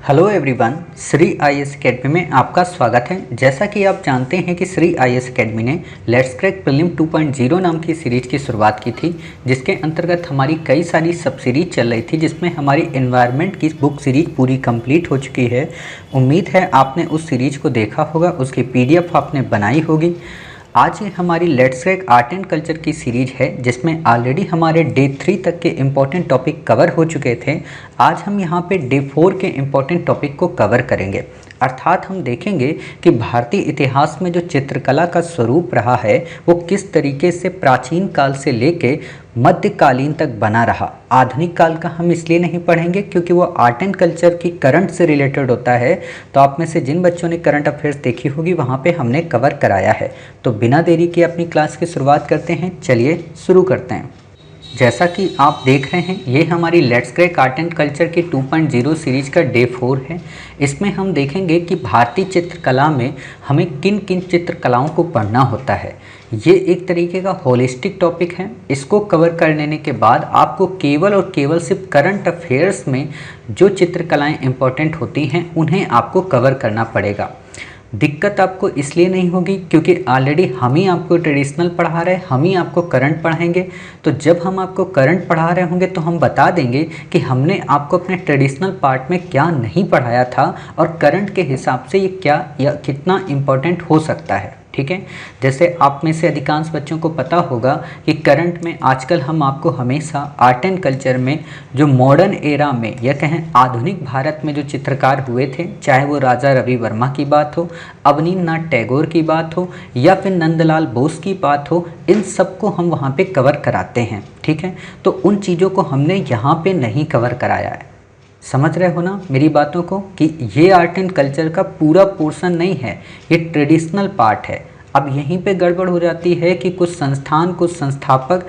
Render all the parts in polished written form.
Hello everyone, Shri IAS academy में आपका स्वागत है। जैसा कि आप जानते हैं कि श्री आईएएस एकेडमी ने लेट्स क्रैक प्रीलिम 2.0 नाम की सीरीज की शुरुआत की थी, जिसके अंतर्गत हमारी कई सारी सब सीरीज चल रही थी, जिसमें हमारी एनवायरनमेंट की बुक सीरीज पूरी कंप्लीट हो चुकी है। उम्मीद है आपने उस सीरीज को देखा होगा, उसकी पीडीएफ आपने बनाई होगी। आज ये हमारी let's crack art and culture की सीरीज है, जिसमें ऑलरेडी हमारे डे 3 तक के इम्पॉर्टेंट टॉपिक कवर हो चुके थे। आज हम यहाँ पे डे 4 के इम्पॉर्टेंट टॉपिक को कवर करेंगे, अर्थात हम देखेंगे कि भारतीय इतिहास में जो चित्रकला का स्वरूप रहा है वो किस तरीके से प्राचीन काल से लेके मध्यकालीन तक बना रहा। आधुनिक काल का हम इसलिए नहीं पढ़ेंगे क्योंकि वो आर्ट एंड कल्चर की करंट से रिलेटेड होता है। तो आप में से जिन बच्चों ने करंट अफेयर्स देखी होगी वहाँ पे हमने कवर कराया है। तो बिना देरी के अपनी क्लास की शुरुआत करते हैं। चलिए शुरू करते हैं। जैसा कि आप देख रहे हैं, ये हमारी let's crack art and culture की 2.0 सीरीज का डे 4 है। इसमें हम देखेंगे कि भारतीय चित्रकला में हमें किन किन चित्रकलाओं को पढ़ना होता है। ये एक तरीके का होलिस्टिक टॉपिक है। इसको कवर कर लेने के बाद आपको केवल और केवल सिर्फ करंट अफेयर्स में जो चित्रकलाएं इंपॉर्टेंट होती हैं उन्हें आपको कवर करना पड़ेगा। दिक्कत आपको इसलिए नहीं होगी क्योंकि ऑलरेडी हम ही आपको ट्रेडिशनल पढ़ा रहे हैं, हम ही आपको करंट पढ़ाएंगे। तो जब हम आपको करंट पढ़ा रहे होंगे तो हम बता देंगे कि हमने आपको अपने ट्रेडिशनल पार्ट में क्या नहीं पढ़ाया था और करंट के हिसाब से ये क्या या कितना इम्पोर्टेंट हो सकता है। ठीक है, जैसे आप में से अधिकांश बच्चों को पता होगा कि करंट में आजकल हम आपको हमेशा आर्ट एंड कल्चर में जो मॉडर्न एरा में या कहें आधुनिक भारत में जो चित्रकार हुए थे, चाहे वो राजा रवि वर्मा की बात हो, अवनींद्रनाथ टैगोर की बात हो या फिर नंदलाल बोस की बात हो, इन सबको हम वहाँ पे कवर कराते हैं। ठीक है, तो उन चीज़ों को हमने यहाँ पे नहीं कवर कराया है। समझ रहे हो ना मेरी बातों को कि ये आर्ट एंड कल्चर का पूरा पोर्शन नहीं है, ये ट्रेडिशनल पार्ट है। अब यहीं पे गड़बड़ हो जाती है कि कुछ संस्थान, कुछ संस्थापक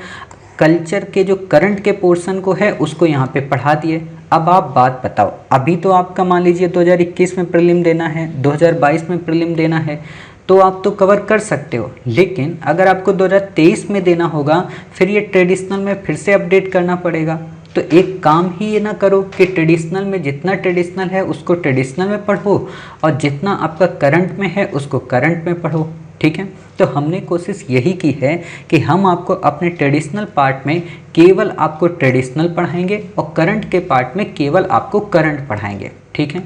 कल्चर के जो करंट के पोर्शन को है उसको यहाँ पे पढ़ा दिए। अब आप बात बताओ, अभी तो आपका मान लीजिए 2021 में प्रीलिम देना है, 2022 में प्रीलिम देना है, तो आप तो कवर कर सकते हो। लेकिन अगर आपको 2023 में देना होगा फिर ये ट्रेडिशनल में फिर से अपडेट करना पड़ेगा। तो एक काम ही ये ना करो कि ट्रेडिशनल में जितना ट्रेडिशनल है उसको ट्रेडिशनल में पढ़ो और जितना आपका करंट में है उसको करंट में पढ़ो। ठीक है, तो हमने कोशिश यही की है कि हम आपको अपने ट्रेडिशनल पार्ट में केवल आपको ट्रेडिशनल पढ़ाएंगे और करंट के पार्ट में केवल आपको करंट पढ़ाएंगे। ठीक है,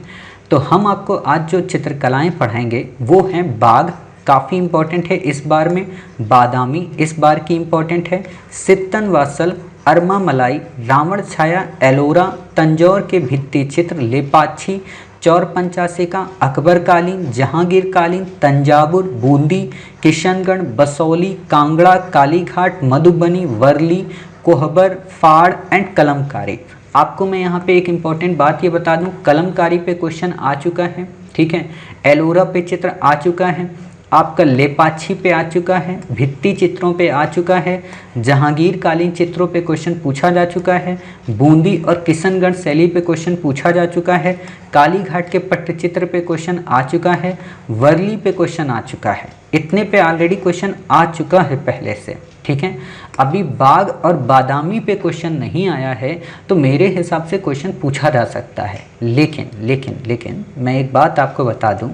तो हम आपको आज जो चित्रकलाएं पढ़ाएंगे वो हैं बाघ, काफ़ी इम्पॉर्टेंट है इस बार में, बादामी इस बार की इम्पॉर्टेंट है, सित्तन वासल, अरमा मलाई, रावण छाया, एलोरा, तंजौर के भित्ति चित्र, लेपाक्षी, चौर पंचाशिका, अकबर कालीन, जहांगीर कालीन, तंजावुर, बूंदी, किशनगढ़, बसौली, कांगड़ा, कालीघाट, मधुबनी, वर्ली, कोहबर, फाड़ एंड कलमकारी। आपको मैं यहाँ पे एक इम्पॉर्टेंट बात ये बता दूँ, कलमकारी पे क्वेश्चन आ चुका है। ठीक है, एलोरा पे चित्र आ चुका है, आपका लेपाक्षी पे आ चुका है, भित्ति चित्रों पे आ चुका है, जहांगीर कालीन चित्रों पे क्वेश्चन पूछा जा चुका है, बूंदी और किशनगढ़ शैली पे क्वेश्चन पूछा जा चुका है, कालीघाट के पट्टचित्र पे क्वेश्चन आ चुका है, वर्ली पे क्वेश्चन आ चुका है। इतने पे ऑलरेडी क्वेश्चन आ चुका है पहले से। ठीक है, अभी बाघ और बादामी पे क्वेश्चन नहीं आया है तो मेरे हिसाब से क्वेश्चन पूछा जा सकता है। लेकिन मैं एक बात आपको बता दूँ,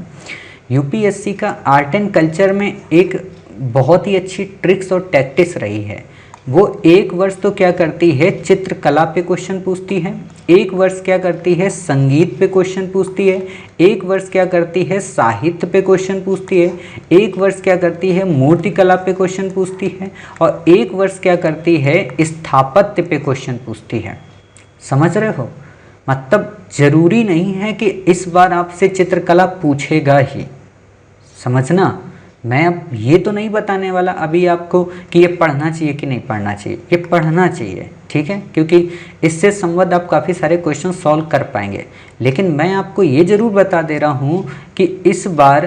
यूपीएससी का आर्ट एंड कल्चर में एक बहुत ही अच्छी ट्रिक्स और टैक्टिक्स रही है। वो एक वर्ष तो क्या करती है, चित्रकला पे क्वेश्चन पूछती है, एक वर्ष क्या करती है, संगीत पे क्वेश्चन पूछती है, एक वर्ष क्या करती है, साहित्य पे क्वेश्चन पूछती है, एक वर्ष क्या करती है, मूर्तिकला पे क्वेश्चन पूछती है और एक वर्ष क्या करती है, स्थापत्य पे क्वेश्चन पूछती है। समझ रहे हो? मतलब ज़रूरी नहीं है कि इस बार आपसे चित्रकला पूछेगा ही। समझना, मैं अब ये तो नहीं बताने वाला अभी आपको कि ये पढ़ना चाहिए कि नहीं पढ़ना चाहिए, ये पढ़ना चाहिए। ठीक है, क्योंकि इससे संबंध आप काफ़ी सारे क्वेश्चन सॉल्व कर पाएंगे। लेकिन मैं आपको ये ज़रूर बता दे रहा हूँ कि इस बार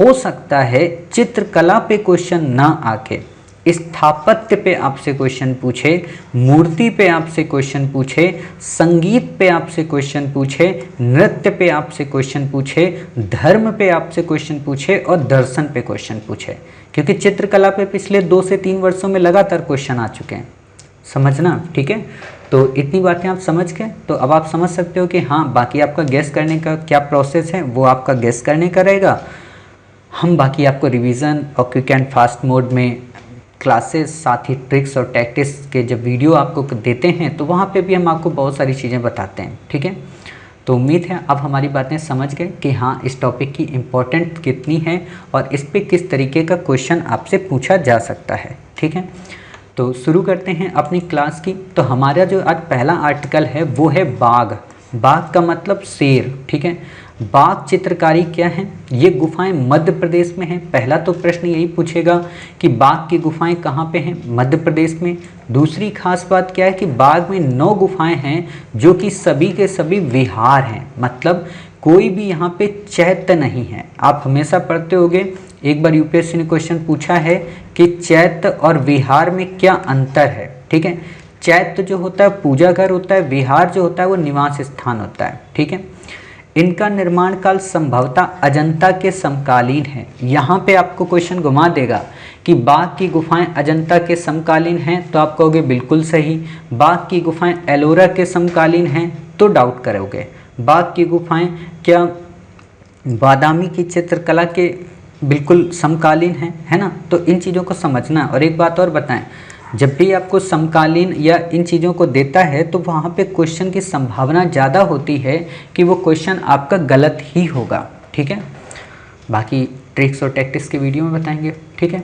हो सकता है चित्रकला पे क्वेश्चन ना आके स्थापत्य पे आपसे क्वेश्चन पूछे, मूर्ति पे आपसे क्वेश्चन पूछे, संगीत पे आपसे क्वेश्चन पूछे, नृत्य पे आपसे क्वेश्चन पूछे, धर्म पे आपसे क्वेश्चन पूछे और दर्शन पे क्वेश्चन पूछे। क्योंकि चित्रकला पे पिछले 2 से 3 वर्षों में लगातार क्वेश्चन आ चुके हैं। समझना, ठीक है। तो इतनी बातें आप समझ गए, तो अब आप समझ सकते हो कि हाँ बाकी आपका गेस करने का क्या प्रोसेस है, वो आपका गेस करने का रहेगा। हम बाकी आपको रिवीजन और क्विक एंड फास्ट मोड में क्लासेस, साथ ही ट्रिक्स और टैक्टिक्स के जब वीडियो आपको देते हैं तो वहाँ पे भी हम आपको बहुत सारी चीज़ें बताते हैं, ठीक है। तो उम्मीद है अब हमारी बातें समझ गए कि हाँ इस टॉपिक की इम्पोर्टेंट कितनी है और इस पे किस तरीके का क्वेश्चन आपसे पूछा जा सकता है, ठीक है। तो शुरू करते हैं अपनी क्लास की। तो हमारा जो आज पहला आर्टिकल है वो है बाघ। बाघ का मतलब शेर, ठीक है। बाघ चित्रकारी क्या है? ये गुफाएं मध्य प्रदेश में हैं। पहला तो प्रश्न यही पूछेगा कि बाघ की गुफाएं कहाँ पे हैं? मध्य प्रदेश में। दूसरी खास बात क्या है कि बाघ में 9 गुफाएं हैं जो कि सभी के सभी विहार हैं, मतलब कोई भी यहाँ पे चैत्य नहीं है। आप हमेशा पढ़ते होंगे, एक बार यूपीएससी ने क्वेश्चन पूछा है कि चैत्य और विहार में क्या अंतर है, ठीक है। चैत्य जो होता है पूजा घर होता है, विहार जो होता है वो निवास स्थान होता है, ठीक है। इनका निर्माण काल संभवतः अजंता के समकालीन है। यहाँ पे आपको क्वेश्चन घुमा देगा कि बाघ की गुफाएं अजंता के समकालीन हैं, तो आप कहोगे बिल्कुल सही। बाघ की गुफाएं एलोरा के समकालीन हैं तो डाउट करोगे। बाघ की गुफाएं क्या बादामी की चित्रकला के बिल्कुल समकालीन है ना। तो इन चीज़ों को समझना। और एक बात और बताएं, जब भी आपको समकालीन या इन चीज़ों को देता है तो वहाँ पे क्वेश्चन की संभावना ज़्यादा होती है कि वो क्वेश्चन आपका गलत ही होगा, ठीक है। बाकी ट्रिक्स और टैक्टिक्स के वीडियो में बताएंगे, ठीक है।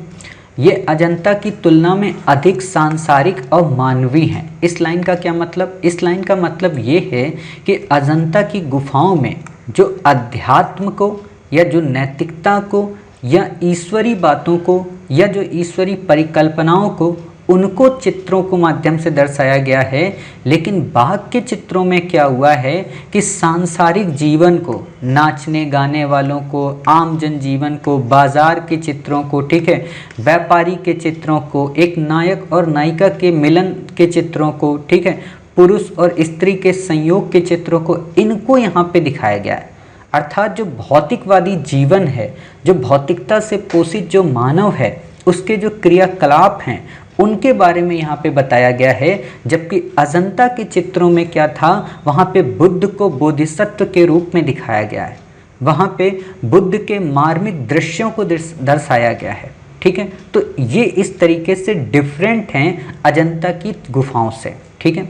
ये अजंता की तुलना में अधिक सांसारिक और मानवीय हैं। इस लाइन का क्या मतलब? इस लाइन का मतलब ये है कि अजंता की गुफाओं में जो अध्यात्म को या जो नैतिकता को या ईश्वरी बातों को या जो ईश्वरी परिकल्पनाओं को, उनको चित्रों के माध्यम से दर्शाया गया है। लेकिन बाघ के चित्रों में क्या हुआ है कि सांसारिक जीवन को, नाचने गाने वालों को, आम जनजीवन को, बाजार के चित्रों को, ठीक है, व्यापारी के चित्रों को, एक नायक और नायिका के मिलन के चित्रों को, ठीक है, पुरुष और स्त्री के संयोग के चित्रों को, इनको यहाँ पे दिखाया गया है। अर्थात जो भौतिकवादी जीवन है, जो भौतिकता से पोषित जो मानव है, उसके जो क्रियाकलाप हैं उनके बारे में यहाँ पे बताया गया है। जबकि अजंता के चित्रों में क्या था, वहाँ पे बुद्ध को बोधिसत्व के रूप में दिखाया गया है। वहाँ पे बुद्ध के मार्मिक दृश्यों को दर्शाया गया है, ठीक है। तो ये इस तरीके से डिफरेंट हैं अजंता की गुफाओं से, ठीक है।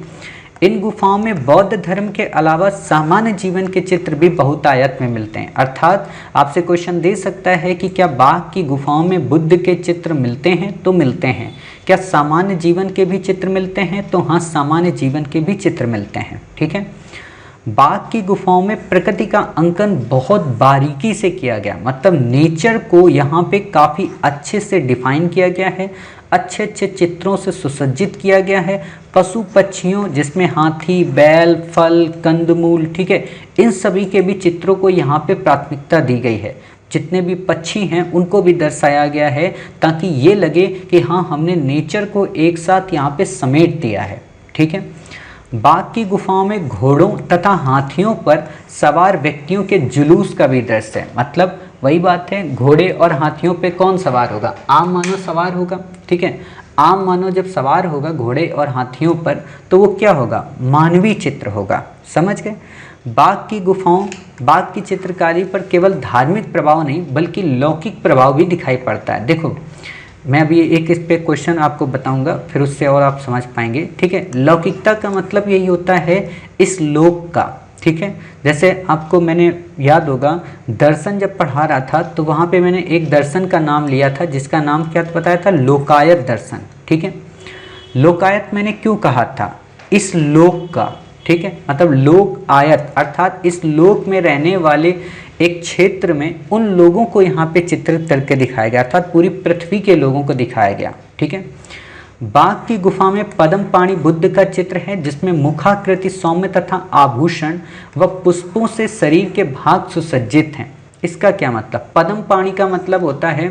इन गुफाओं में बौद्ध धर्म के अलावा सामान्य जीवन के चित्र भी बहुतायत में मिलते हैं। अर्थात आपसे क्वेश्चन दे सकता है कि क्या बाघ की गुफाओं में बुद्ध के चित्र मिलते हैं? तो मिलते हैं। क्या सामान्य जीवन के भी चित्र मिलते हैं? तो हाँ, सामान्य जीवन के भी चित्र मिलते हैं, ठीक है। बाघ की गुफाओं में प्रकृति का अंकन बहुत बारीकी से किया गया, मतलब नेचर को यहाँ पे काफ़ी अच्छे से डिफाइन किया गया है, अच्छे अच्छे चित्रों से सुसज्जित किया गया है। पशु पक्षियों जिसमें हाथी, बैल, फल, कंदमूल, ठीक है, इन सभी के भी चित्रों को यहाँ पे प्राथमिकता दी गई है। जितने भी पक्षी हैं उनको भी दर्शाया गया है ताकि ये लगे कि हाँ हमने नेचर को एक साथ यहाँ पे समेट दिया है, ठीक है। बाघ की गुफाओं में घोड़ों तथा हाथियों पर सवार व्यक्तियों के जुलूस का भी दृश्य है। मतलब वही बात है, घोड़े और हाथियों पे कौन सवार होगा? आम मानव सवार होगा, ठीक है। आम मानव जब सवार होगा घोड़े और हाथियों पर तो वो क्या होगा? मानवीय चित्र होगा, समझ गए। बाघ की गुफाओं, बाघ की चित्रकारी पर केवल धार्मिक प्रभाव नहीं बल्कि लौकिक प्रभाव भी दिखाई पड़ता है। देखो मैं अभी एक इस पे क्वेश्चन आपको बताऊंगा, फिर उससे और आप समझ पाएंगे, ठीक है। लौकिकता का मतलब यही होता है इस लोक का, ठीक है। जैसे आपको मैंने याद होगा दर्शन जब पढ़ा रहा था तो वहाँ पे मैंने एक दर्शन का नाम लिया था जिसका नाम क्या बताया था? लोकायत दर्शन, ठीक है। लोकायत मैंने क्यों कहा था? इस लोक का, ठीक है, मतलब लोक आयत अर्थात इस लोक में रहने वाले एक क्षेत्र में उन लोगों को यहाँ पे चित्रित करके दिखाया गया, अर्थात पूरी पृथ्वी के लोगों को दिखाया गया, ठीक है। बाघ की गुफा में पद्म पाणि बुद्ध का चित्र है जिसमें मुखाकृति सौम्य तथा आभूषण व पुष्पों से शरीर के भाग सुसज्जित हैं। इसका क्या मतलब? पद्म पाणि का मतलब होता है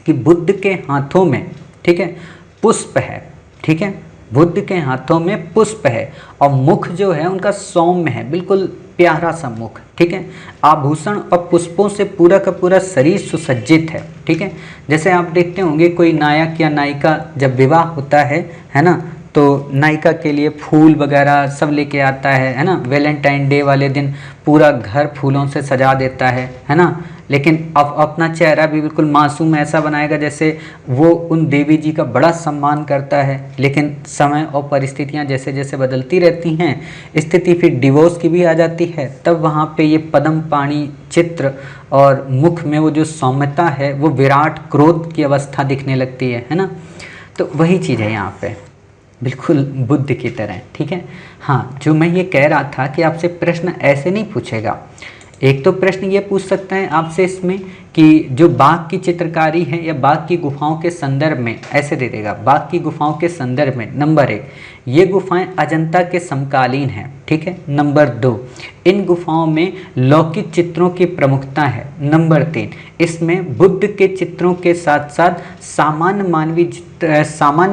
कि बुद्ध के हाथों में, ठीक है, पुष्प है, ठीक है, बुद्ध के हाथों में पुष्प है और मुख जो है उनका सौम्य है, बिल्कुल प्यारा सा मुख, ठीक है। आभूषण और पुष्पों से पूरा का पूरा शरीर सुसज्जित है, ठीक है। जैसे आप देखते होंगे कोई नायक या नायिका जब विवाह होता है ना, तो नायिका के लिए फूल वगैरह सब लेके आता है ना। वैलेंटाइन डे वाले दिन पूरा घर फूलों से सजा देता है ना। लेकिन अब अपना चेहरा भी बिल्कुल मासूम ऐसा बनाएगा जैसे वो उन देवी जी का बड़ा सम्मान करता है। लेकिन समय और परिस्थितियां जैसे जैसे बदलती रहती हैं, स्थिति फिर डिवोर्स की भी आ जाती है, तब वहाँ पे ये पद्म पाणी चित्र और मुख में वो जो सौम्यता है वो विराट क्रोध की अवस्था दिखने लगती है ना। तो वही चीज़ है यहाँ पे, बिल्कुल बुद्ध की तरह। ठीक है। हाँ, जो मैं ये कह रहा था कि आपसे प्रश्न ऐसे नहीं पूछेगा। एक तो प्रश्न ये पूछ सकता है आपसे इसमें कि जो बाघ की चित्रकारी है या बाघ की गुफाओं के संदर्भ में, ऐसे दे देगा बाघ की गुफाओं के संदर्भ में नंबर 1, ये गुफाएं अजंता के समकालीन हैं। ठीक है। नंबर 2, इन गुफाओं में लौकिक चित्रों की प्रमुखता है। नंबर 3, इसमें बुद्ध के चित्रों के साथ साथ सामान्य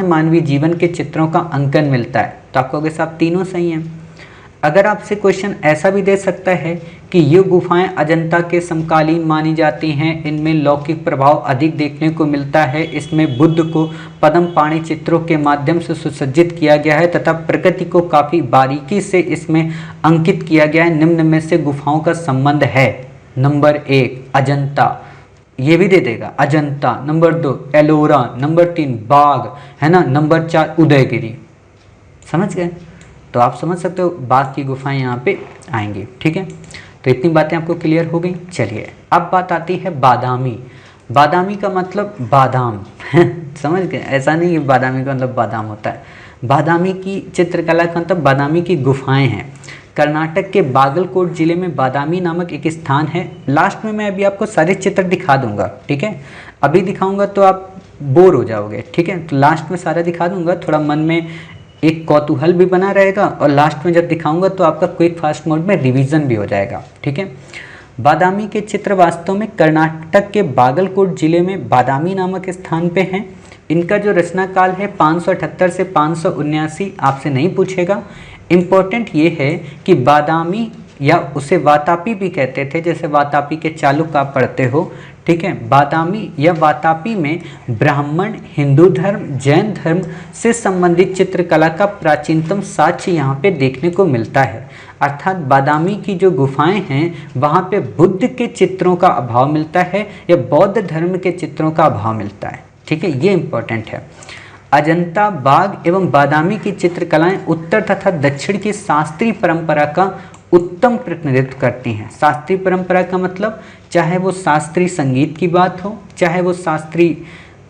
मानवीय जीवन के चित्रों का अंकन मिलता है। तो आपको कहोगे साहब तीनों सही हैं। अगर आपसे क्वेश्चन ऐसा भी दे सकता है कि ये गुफाएं अजंता के समकालीन मानी जाती हैं, इनमें लौकिक प्रभाव अधिक देखने को मिलता है, इसमें बुद्ध को पद्म पाणी चित्रों के माध्यम से सुसज्जित किया गया है तथा प्रकृति को काफ़ी बारीकी से इसमें अंकित किया गया है, निम्न में से गुफाओं का संबंध है। नंबर 1 अजंता, ये भी दे देगा अजंता। नंबर 2 एलोरा। नंबर 3 बाघ, है ना। नंबर 4 उदयगिरी। समझ गए? तो आप समझ सकते हो बाघ की गुफाएं यहाँ पे आएंगी। ठीक है। तो इतनी बातें आपको क्लियर हो गई। चलिए अब बात आती है बादामी। बादामी का मतलब बादाम समझ गए? ऐसा नहीं कि बादामी का मतलब बादाम होता है। बादामी की चित्रकला का मतलब बादामी की गुफाएं हैं। कर्नाटक के बागलकोट जिले में बादामी नामक एक स्थान है। लास्ट में मैं अभी आपको सारे चित्र दिखा दूंगा। ठीक है। अभी दिखाऊंगा तो आप बोर हो जाओगे। ठीक है। तो लास्ट में सारा दिखा दूंगा, थोड़ा मन में एक कौतूहल भी बना रहेगा और लास्ट में जब दिखाऊंगा तो आपका क्विक फास्ट मोड में रिवीजन भी हो जाएगा। ठीक है। बादामी के चित्र वास्तव में कर्नाटक के बागलकोट जिले में बादामी नामक स्थान पे हैं। इनका जो रचना काल है 578 से 579, आपसे नहीं पूछेगा। इम्पोर्टेंट ये है कि बादामी या उसे वातापी भी कहते थे, जैसे वातापी के चालुक्य आप पढ़ते हो। ठीक है। बादामी या वातापी में ब्राह्मण, हिंदू धर्म, जैन धर्म से संबंधित चित्रकला का प्राचीनतम साक्ष्य यहाँ पे देखने को मिलता है। अर्थात बादामी की जो गुफाएं हैं वहाँ पे बुद्ध के चित्रों का अभाव मिलता है या बौद्ध धर्म के चित्रों का अभाव मिलता है। ठीक है। ये इम्पोर्टेंट है। अजंता, बाघ एवं बादामी की चित्रकलाएं उत्तर तथा दक्षिण की शास्त्रीय परंपरा का उत्तम प्रतिनिधित्व करती हैं। शास्त्रीय परंपरा का मतलब चाहे वो शास्त्रीय संगीत की बात हो, चाहे वो शास्त्रीय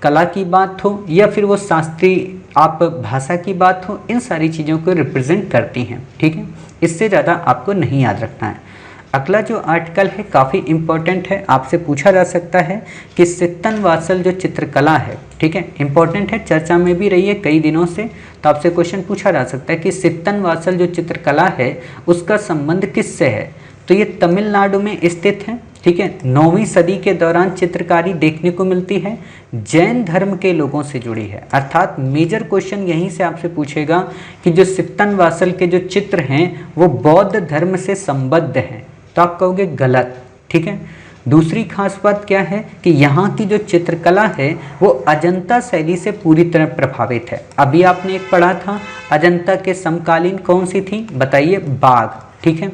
कला की बात हो, या फिर वो शास्त्रीय आप भाषा की बात हो, इन सारी चीज़ों को रिप्रेजेंट करती हैं। ठीक है। इससे ज़्यादा आपको नहीं याद रखना है। अगला जो आर्टिकल है काफ़ी इम्पोर्टेंट है, आपसे पूछा जा सकता है कि सित्तन वासल जो चित्रकला है, ठीक है, इम्पोर्टेंट है, चर्चा में भी रही है कई दिनों से। तो आपसे क्वेश्चन पूछा जा सकता है कि सित्तन वासल जो चित्रकला है उसका संबंध किससे है। तो ये तमिलनाडु में स्थित है। ठीक है। 9वीं सदी के दौरान चित्रकारी देखने को मिलती है, जैन धर्म के लोगों से जुड़ी है। अर्थात मेजर क्वेश्चन यहीं से आपसे पूछेगा कि जो सित्तन वासल के जो चित्र हैं वो बौद्ध धर्म से संबद्ध हैं। तो आप कहोगे गलत। ठीक है। दूसरी खास बात क्या है कि यहाँ की जो चित्रकला है वो अजंता शैली से पूरी तरह प्रभावित है। अभी आपने एक पढ़ा था अजंता के समकालीन कौन सी थी, बताइए, बाघ। ठीक है।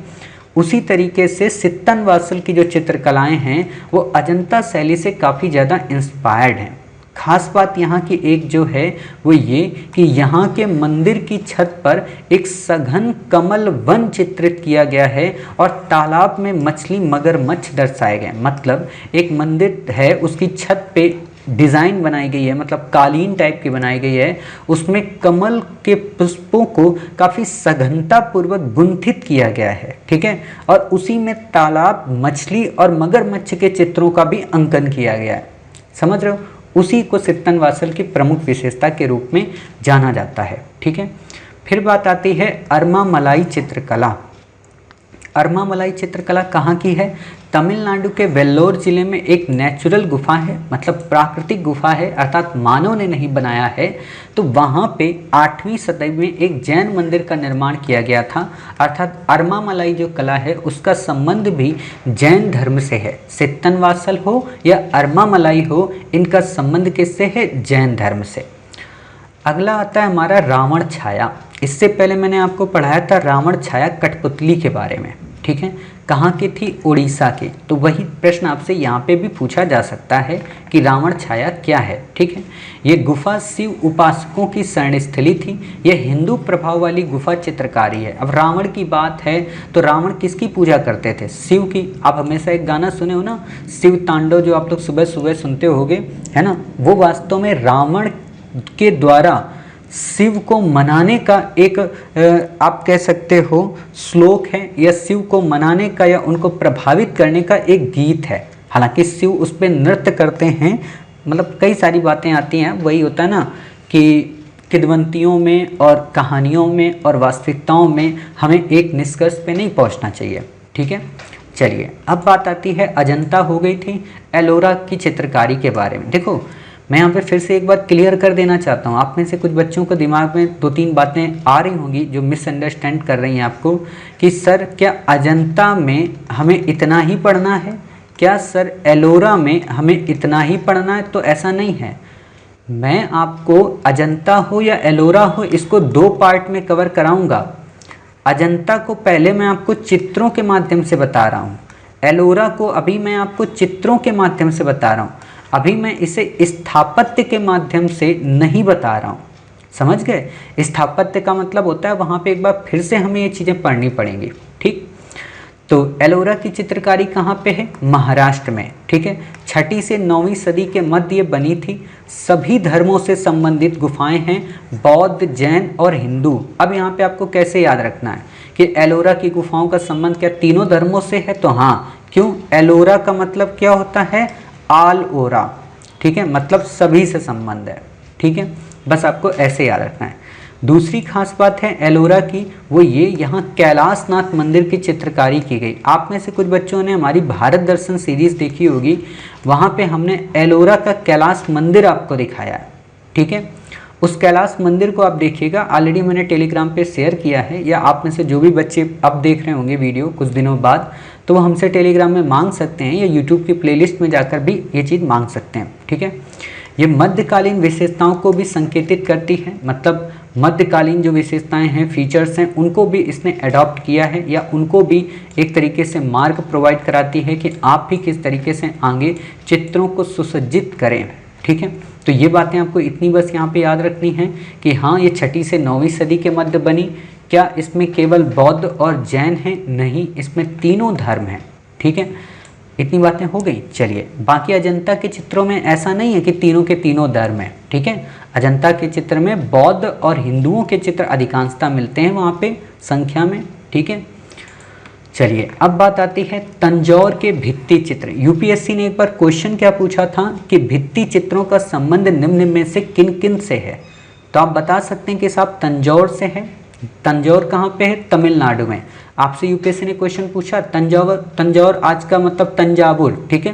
उसी तरीके से सित्तन वासल की जो चित्रकलाएं हैं वो अजंता शैली से काफ़ी ज़्यादा इंस्पायर्ड हैं। खास बात यहाँ की एक जो है वो ये कि यहाँ के मंदिर की छत पर एक सघन कमल वन चित्रित किया गया है और तालाब में मछली मगरमच्छ दर्शाए गए। मतलब एक मंदिर है उसकी छत पे डिज़ाइन बनाई गई है, मतलब कालीन टाइप की बनाई गई है, उसमें कमल के पुष्पों को काफ़ी सघनता पूर्वक गुंथित किया गया है। ठीक है। और उसी में तालाब, मछली और मगरमच्छ के चित्रों का भी अंकन किया गया है। समझ रहे हो? उसी को सित्तन वासल की प्रमुख विशेषता के रूप में जाना जाता है। ठीक है। फिर बात आती है अरमामलाई चित्रकला। अरमामलाई चित्रकला कहाँ की है? तमिलनाडु के वेल्लोर जिले में एक नेचुरल गुफा है, मतलब प्राकृतिक गुफा है, अर्थात मानव ने नहीं बनाया है। तो वहाँ पे 8वीं सदी में एक जैन मंदिर का निर्माण किया गया था। अर्थात अरमामलाई जो कला है उसका संबंध भी जैन धर्म से है। सित्तन वासल हो या अरमामलाई हो, इनका संबंध किससे है? जैन धर्म से। अगला आता है हमारा रावण छाया। इससे पहले मैंने आपको पढ़ाया था रावण छाया कठपुतली के बारे में, ठीक है। कहाँ की थी? उड़ीसा की। तो वही प्रश्न आपसे यहाँ पे भी पूछा जा सकता है कि रावण छाया क्या है, ठीक है। ये गुफा शिव उपासकों की शरणस्थली थी। यह हिंदू प्रभाव वाली गुफा चित्रकारी है। अब रावण की बात है तो रावण किसकी पूजा करते थे? शिव की। आप हमेशा एक गाना सुने हो ना, शिव तांडव, जो आप लोग सुबह सुबह सुनते होगे, है ना, वो वास्तव में रावण के द्वारा शिव को मनाने का एक आप कह सकते हो श्लोक है, या शिव को मनाने का या उनको प्रभावित करने का एक गीत है। हालांकि शिव उस पर नृत्य करते हैं, मतलब कई सारी बातें आती हैं। वही होता है ना कि किंवदंतियों में और कहानियों में और वास्तविकताओं में हमें एक निष्कर्ष पे नहीं पहुंचना चाहिए, ठीक है। चलिए अब बात आती है, अजंता हो गई थी, एलोरा की चित्रकारी के बारे में। देखो मैं यहाँ पे फिर से एक बार क्लियर कर देना चाहता हूँ, आप में से कुछ बच्चों को दिमाग में 2-3 बातें आ रही होंगी जो मिसअंडरस्टैंड कर रही हैं आपको कि सर क्या अजंता में हमें इतना ही पढ़ना है, क्या सर एलोरा में हमें इतना ही पढ़ना है? तो ऐसा नहीं है। मैं आपको अजंता हो या एलोरा हो, इसको 2 पार्ट में कवर कराऊंगा। अजंता को पहले मैं आपको चित्रों के माध्यम से बता रहा हूँ, एलोरा को अभी मैं आपको चित्रों के माध्यम से बता रहा हूँ। अभी मैं इसे स्थापत्य के माध्यम से नहीं बता रहा हूँ, समझ गए? स्थापत्य का मतलब होता है वहाँ पे एक बार फिर से हमें ये चीज़ें पढ़नी पड़ेंगी, ठीक। तो एलोरा की चित्रकारी कहाँ पे है? महाराष्ट्र में, ठीक है। 6ठी से 9वीं सदी के मध्य ये बनी थी। सभी धर्मों से संबंधित गुफाएं हैं, बौद्ध, जैन और हिंदू। अब यहाँ पे आपको कैसे याद रखना है कि एलोरा की गुफाओं का संबंध क्या तीनों धर्मों से है? तो हाँ, क्यों? एलोरा का मतलब क्या होता है? आल ओरा, ठीक है, मतलब सभी से संबंध है, ठीक है। बस आपको ऐसे याद रखना है। दूसरी खास बात है एलोरा की, वो ये यहाँ कैलाशनाथ मंदिर की चित्रकारी की गई। आप में से कुछ बच्चों ने हमारी भारत दर्शन सीरीज देखी होगी, वहाँ पे हमने एलोरा का कैलाश मंदिर आपको दिखाया है, ठीक है। उस कैलाश मंदिर को आप देखिएगा, ऑलरेडी मैंने टेलीग्राम पे शेयर किया है, या आप में से जो भी बच्चे अब देख रहे होंगे वीडियो कुछ दिनों बाद, तो वो हमसे टेलीग्राम में मांग सकते हैं या यूट्यूब की प्लेलिस्ट में जाकर भी ये चीज़ मांग सकते हैं, ठीक है। ये मध्यकालीन विशेषताओं को भी संकेतित करती है, मतलब मध्यकालीन जो विशेषताएं हैं, फीचर्स हैं, उनको भी इसने अडॉप्ट किया है, या उनको भी एक तरीके से मार्ग प्रोवाइड कराती है कि आप भी किस तरीके से आगे चित्रों को सुसज्जित करें, ठीक है। तो ये बातें आपको इतनी बस यहाँ पे याद रखनी है कि हाँ, ये 6ठी से 9वीं सदी के मध्य बनी। क्या इसमें केवल बौद्ध और जैन हैं? नहीं, इसमें तीनों धर्म हैं, ठीक है। इतनी बातें हो गई। चलिए, बाकी अजंता के चित्रों में ऐसा नहीं है कि तीनों के तीनों धर्म हैं, ठीक है। अजंता के चित्र में बौद्ध और हिंदुओं के चित्र अधिकांशता मिलते हैं वहाँ पे संख्या में, ठीक है। चलिए अब बात आती है तंजौर के भित्ति चित्र। यूपीएससी ने एक बार क्वेश्चन क्या पूछा था कि भित्ति चित्रों का संबंध निम्न में से किन किन से है? तो आप बता सकते हैं कि साहब तंजौर से है। तंजौर कहाँ पे है? तमिलनाडु में। आपसे यूपीएससी ने क्वेश्चन पूछा तंजौर आज का मतलब तंजावुर, ठीक है,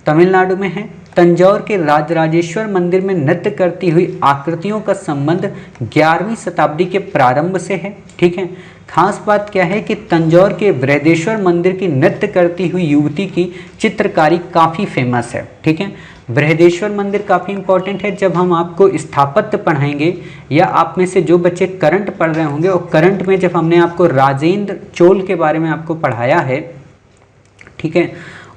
तमिलनाडु में है। तंजौर के राजराजेश्वर मंदिर में नृत्य करती हुई आकृतियों का संबंध 11वीं शताब्दी के प्रारंभ से है, ठीक है। खास बात क्या है कि तंजौर के बृहदेश्वर मंदिर की नृत्य करती हुई युवती की चित्रकारी काफ़ी फेमस है, ठीक है। बृहदेश्वर मंदिर काफ़ी इंपॉर्टेंट है। जब हम आपको स्थापत्य पढ़ाएंगे या आप में से जो बच्चे करंट पढ़ रहे होंगे, और करंट में जब हमने आपको राजेंद्र चोल के बारे में आपको पढ़ाया है, ठीक है,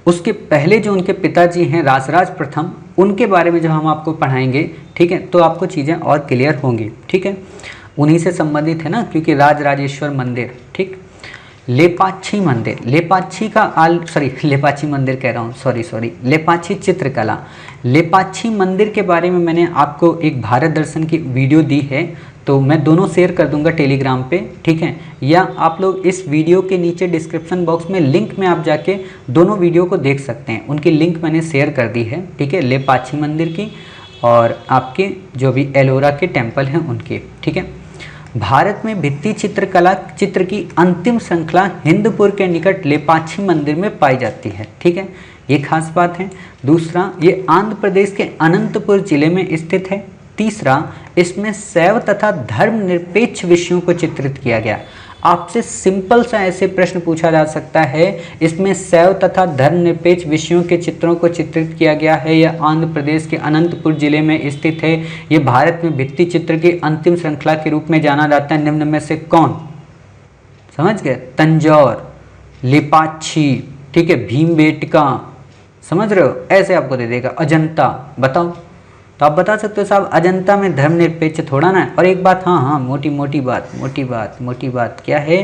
उसके पहले जो उनके पिताजी हैं राजराज प्रथम, उनके बारे में जब हम आपको पढ़ाएंगे, ठीक है, तो आपको चीज़ें और क्लियर होंगी, ठीक है। उन्हीं से संबंधित है ना, क्योंकि राजराजेश्वर मंदिर, ठीक। लेपाक्षी मंदिर, लेपाक्षी का लेपाक्षी मंदिर कह रहा हूँ, सॉरी, लेपाक्षी चित्रकला। लेपाक्षी मंदिर के बारे में मैंने आपको एक भारत दर्शन की वीडियो दी है, तो मैं दोनों शेयर कर दूंगा टेलीग्राम पे, ठीक है, या आप लोग इस वीडियो के नीचे डिस्क्रिप्शन बॉक्स में लिंक में आप जाके दोनों वीडियो को देख सकते हैं। उनकी लिंक मैंने शेयर कर दी है, ठीक है, लेपाक्षी मंदिर की और आपके जो भी एलोरा के टेम्पल हैं उनके, ठीक है। भारत में भित्ति चित्रकला चित्र की अंतिम श्रृंखला हिंदपुर के निकट लेपाक्षी मंदिर में पाई जाती है, ठीक है, ये खास बात है। दूसरा, ये आंध्र प्रदेश के अनंतपुर जिले में स्थित है। तीसरा, इसमें शैव तथा धर्मनिरपेक्ष विषयों को चित्रित किया गया। आपसे सिंपल सा ऐसे प्रश्न पूछा जा सकता है, इसमें शैव तथा धर्मनिरपेक्ष विषयों के चित्रों को चित्रित किया गया है। यह आंध्र प्रदेश के अनंतपुर जिले में स्थित है। ये भारत में भित्ति चित्र की अंतिम श्रृंखला के रूप में जाना जाता है। निम्न में से कौन? समझ गए? तंजौर, लेपाक्षी, ठीक है, भीमबेटका, समझ रहे हो? ऐसे आपको दे देगा। अजंता, बताओ। तो आप बता सकते हो साहब अजंता में धर्मनिरपेक्ष थोड़ा ना है। और एक बात, हाँ, मोटी बात क्या है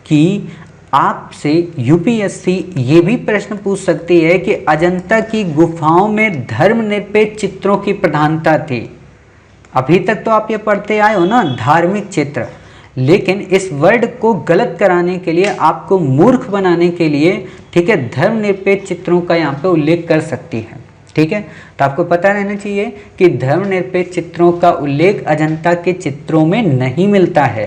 कि आपसे यूपीएससी ये भी प्रश्न पूछ सकती है कि अजंता की गुफाओं में धर्मनिरपेक्ष चित्रों की प्रधानता थी। अभी तक तो आप ये पढ़ते आए हो ना, धार्मिक चित्र, लेकिन इस वर्ड को गलत कराने के लिए, आपको मूर्ख बनाने के लिए, ठीक है, धर्मनिरपेक्ष चित्रों का यहाँ पे उल्लेख कर सकती है। ठीक है, तो आपको पता रहना चाहिए कि धर्मनिरपेक्ष चित्रों का उल्लेख अजंता के चित्रों में नहीं मिलता है।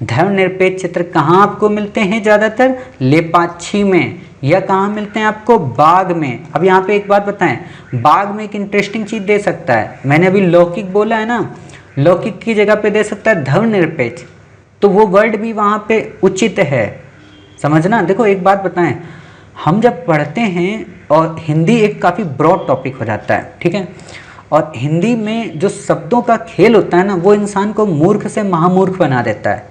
धर्मनिरपेक्ष चित्र कहाँ आपको मिलते हैं? ज़्यादातर लेपाक्षी में, या कहाँ मिलते हैं आपको? बाग में। अब यहाँ पे एक बात बताएं, बाग में एक इंटरेस्टिंग चीज़ दे सकता है। मैंने अभी लौकिक बोला है ना, लौकिक की जगह पे दे सकता है धर्मनिरपेक्ष, तो वो वर्ड भी वहाँ पे उचित है। समझना। देखो एक बात बताएं, हम जब पढ़ते हैं, और हिंदी एक काफ़ी ब्रॉड टॉपिक हो जाता है, ठीक है, और हिंदी में जो शब्दों का खेल होता है ना, वो इंसान को मूर्ख से महामूर्ख बना देता है।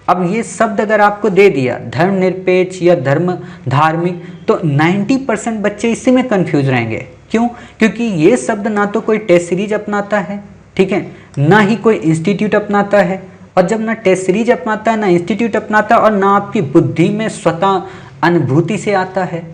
अब ये शब्द अगर आपको दे दिया धर्मनिरपेक्ष या धार्मिक, तो 90% बच्चे इसी में कंफ्यूज रहेंगे। क्यों? क्योंकि ये शब्द ना तो कोई टेस्ट सीरीज अपनाता है, ठीक है, ना ही कोई इंस्टीट्यूट अपनाता है। और जब ना टेस्ट सीरीज अपनाता है, ना इंस्टीट्यूट अपनाता है, और ना आपकी बुद्धि में स्वतः अनुभूति से आता है,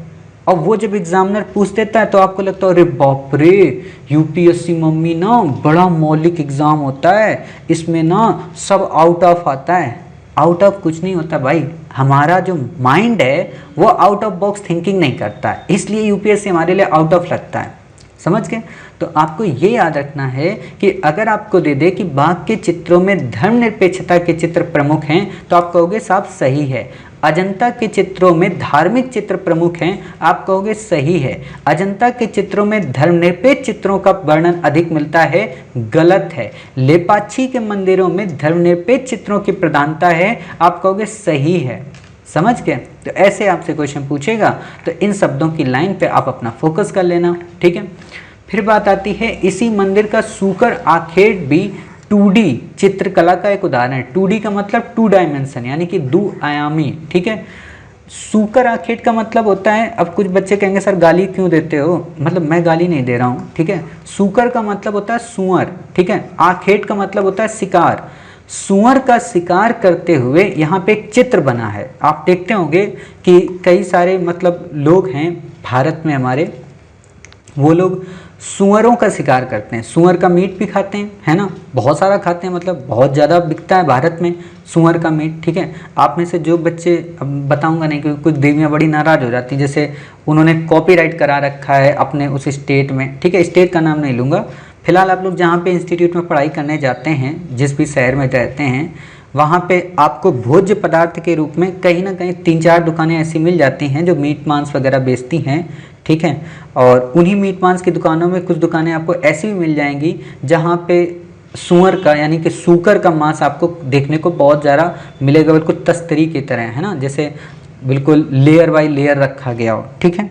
और वो जब एग्जामिनर पूछ देता है तो आपको लगता है अरे बाप रे, यूपीएससी मम्मी ना बड़ा मौलिक एग्जाम होता है, इसमें ना सब आउट ऑफ आता है। आउट ऑफ कुछ नहीं होता भाई, हमारा जो माइंड है वो आउट ऑफ बॉक्स थिंकिंग नहीं करता है, इसलिए यूपीएससी हमारे लिए आउट ऑफ लगता है। समझ गए? तो आपको ये याद रखना है कि अगर आपको दे दे कि बाघ के चित्रों में धर्मनिरपेक्षता के चित्र प्रमुख हैं, तो आप कहोगे साहब सही है। अजंता के चित्रों में धार्मिक चित्र प्रमुख हैं, आप कहोगे सही है। अजंता के चित्रों में धर्मनिरपेक्ष चित्रों का वर्णन अधिक मिलता है, गलत है। लेपाक्षी के मंदिरों में धर्मनिरपेक्ष चित्रों की प्रधानता है, आप कहोगे सही है। समझ गए? तो ऐसे आपसे क्वेश्चन पूछेगा तो इन शब्दों की लाइन पे आप अपना फोकस कर लेना, ठीक है। फिर बात आती है, इसी मंदिर का सूकर आखेट भी 2D चित्रकला का एक उदाहरण है। 2D का मतलब 2 डायमेंशन, यानी कि 2 आयामी, ठीक है। सूकर आखेट का मतलब होता है, अब कुछ बच्चे कहेंगे सर गाली क्यों देते हो, मतलब मैं गाली नहीं दे रहा हूँ, ठीक है। सूकर का मतलब होता है सुअर, ठीक है। आखेट का मतलब होता है शिकार। सुअर का शिकार करते हुए यहाँ पे एक चित्र बना है। आप देखते होंगे कि कई सारे मतलब लोग हैं भारत में हमारे, वो लोग सुअरों का शिकार करते हैं, सुअर का मीट भी खाते हैं, है ना, बहुत सारा खाते हैं, मतलब बहुत ज़्यादा बिकता है भारत में सुअर का मीट, ठीक है। आप में से जो बच्चे, अब बताऊंगा नहीं क्योंकि कुछ देवियाँ बड़ी नाराज़ हो जाती हैं, जैसे उन्होंने कॉपीराइट करा रखा है अपने उस स्टेट में, ठीक है, स्टेट का नाम नहीं लूँगा। फिलहाल आप लोग जहाँ पे इंस्टीट्यूट में पढ़ाई करने जाते हैं, जिस भी शहर में रहते हैं, वहाँ पे आपको भोज्य पदार्थ के रूप में कहीं ना कहीं 3-4 दुकानें ऐसी मिल जाती हैं जो मीट मांस वगैरह बेचती हैं, ठीक है। और उन्हीं मीट मांस की दुकानों में कुछ दुकानें आपको ऐसी भी मिल जाएंगी जहाँ पे सुअर का यानी कि सूकर का मांस आपको देखने को बहुत ज़्यादा मिलेगा, बिल्कुल तस्तरी की तरह, है ना, जैसे बिल्कुल लेयर बाय लेयर रखा गया हो, ठीक है।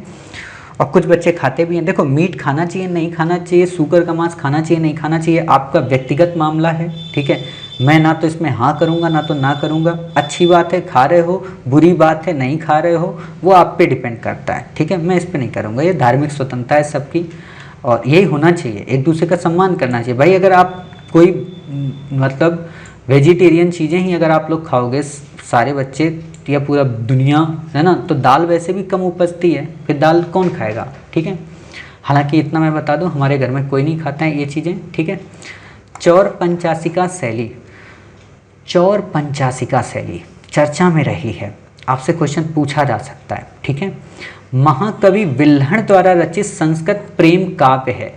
और कुछ बच्चे खाते भी हैं। देखो, मीट खाना चाहिए नहीं खाना चाहिए, सूकर का मांस खाना चाहिए नहीं खाना चाहिए, आपका व्यक्तिगत मामला है, ठीक है। मैं ना तो इसमें हाँ करूँगा ना तो ना करूँगा। अच्छी बात है खा रहे हो, बुरी बात है नहीं खा रहे हो, वो आप पे डिपेंड करता है, ठीक है। मैं इस पर नहीं करूँगा, ये धार्मिक स्वतंत्रता है सबकी, और यही होना चाहिए, एक दूसरे का सम्मान करना चाहिए। भाई अगर आप कोई मतलब वेजिटेरियन चीज़ें ही अगर आप लोग खाओगे सारे बच्चे या पूरा दुनिया, है ना, तो दाल वैसे भी कम उपजती है, फिर दाल कौन खाएगा, ठीक है। हालांकि इतना मैं बता दूं, हमारे घर में कोई नहीं खाता है ये चीज़ें, ठीक है। चौर पंचासिका शैली, चौर पंचासिका शैली चर्चा में रही है, आपसे क्वेश्चन पूछा जा सकता है, ठीक है। महाकवि विल्हण द्वारा रचित संस्कृत प्रेम काव्य है।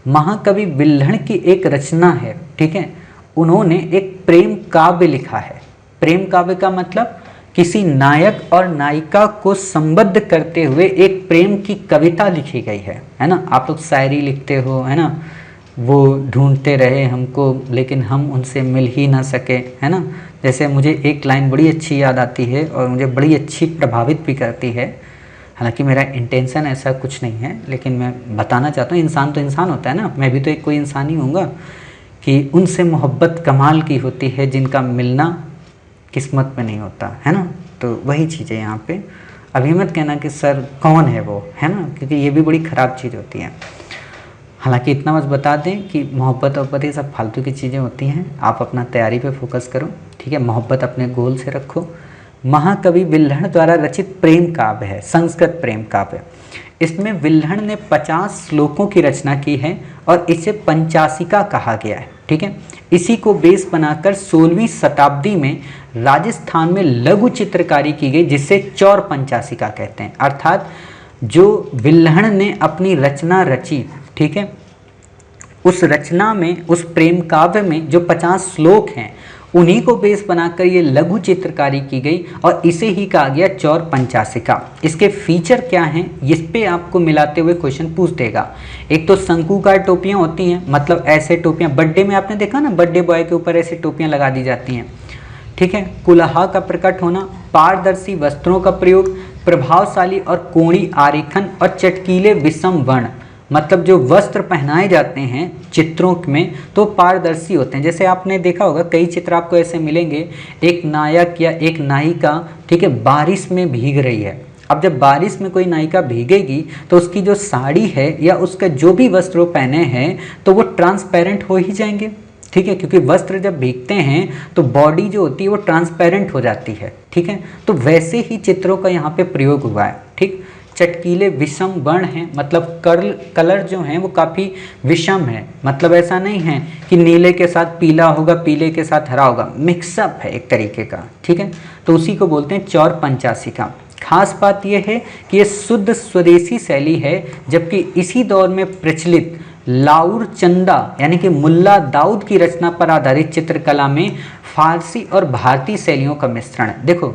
महाकवि विल्हण की एक रचना है, ठीक है, उन्होंने एक प्रेम काव्य लिखा है। प्रेम काव्य का मतलब किसी नायक और नायिका को संबद्ध करते हुए एक प्रेम की कविता लिखी गई है ना। आप लोग शायरी लिखते हो, है ना, वो ढूंढते रहे हमको लेकिन हम उनसे मिल ही ना सके, है ना। जैसे मुझे एक लाइन बड़ी अच्छी याद आती है और मुझे बड़ी अच्छी प्रभावित भी करती है। हालांकि मेरा इंटेंशन ऐसा कुछ नहीं है, लेकिन मैं बताना चाहता हूँ, इंसान तो इंसान होता है ना, मैं भी तो एक कोई इंसान ही हूँगा, कि उनसे मोहब्बत कमाल की होती है जिनका मिलना किस्मत में नहीं होता, है ना। तो वही चीज़ है यहाँ पे। अभी मत कहना कि सर कौन है वो, है ना, क्योंकि ये भी बड़ी ख़राब चीज़ होती है। हालांकि इतना बस बता दें कि मोहब्बत वब्बत ये सब फालतू की चीज़ें होती हैं, आप अपना तैयारी पे फोकस करो, ठीक है। मोहब्बत अपने गोल से रखो। महाकवि विल्हण द्वारा रचित प्रेम काव्य है, संस्कृत प्रेम काव्य। इसमें विल्हण ने 50 श्लोकों की रचना की है और इसे पंचासिका कहा गया है, ठीक है। इसी को बेस बनाकर 16वीं शताब्दी में राजस्थान में लघु चित्रकारी की गई, जिसे चौर पंचासिका कहते हैं। अर्थात जो विल्हण ने अपनी रचना रची, ठीक है, उस रचना में, उस प्रेम काव्य में जो 50 श्लोक हैं, उन्हीं को बेस बनाकर ये लघु चित्रकारी की गई और इसे ही कहा गया चौर पंचासिका। इसके फीचर क्या हैं, इस पे आपको मिलाते हुए क्वेश्चन पूछ देगा। एक तो शंकुकार टोपियाँ होती हैं, मतलब ऐसे टोपियाँ, बर्थडे में आपने देखा ना, बर्थडे बॉय के ऊपर ऐसे टोपियाँ लगा दी जाती हैं, ठीक है। कुल्हा का प्रकट होना, पारदर्शी वस्त्रों का प्रयोग, प्रभावशाली और कोणी आरेखन और चटकीले विषम वर्ण, मतलब जो वस्त्र पहनाए जाते हैं चित्रों में तो पारदर्शी होते हैं। जैसे आपने देखा होगा कई चित्र आपको ऐसे मिलेंगे, एक नायक या एक नायिका, ठीक है, बारिश में भीग रही है। अब जब बारिश में कोई नायिका भीगेगी तो उसकी जो साड़ी है या उसका जो भी वस्त्र वो पहने हैं तो वो ट्रांसपेरेंट हो ही जाएंगे, ठीक है, क्योंकि वस्त्र जब भीगते हैं तो बॉडी जो होती है वो ट्रांसपेरेंट हो जाती है, ठीक है। तो वैसे ही चित्रों का यहाँ पे प्रयोग हुआ है, ठीक। चटकीले विषम वर्ण हैं, मतलब कलर जो हैं वो काफ़ी विषम है, मतलब ऐसा नहीं है कि नीले के साथ पीला होगा, पीले के साथ हरा होगा, मिक्सअप है एक तरीके का, ठीक है। तो उसी को बोलते हैं चौर पंचासिका। खास बात यह है कि ये शुद्ध स्वदेशी शैली है, जबकि इसी दौर में प्रचलित लाउर चंदा यानी कि मुल्ला दाऊद की रचना पर आधारित चित्रकला में फारसी और भारतीय शैलियों का मिश्रण है। देखो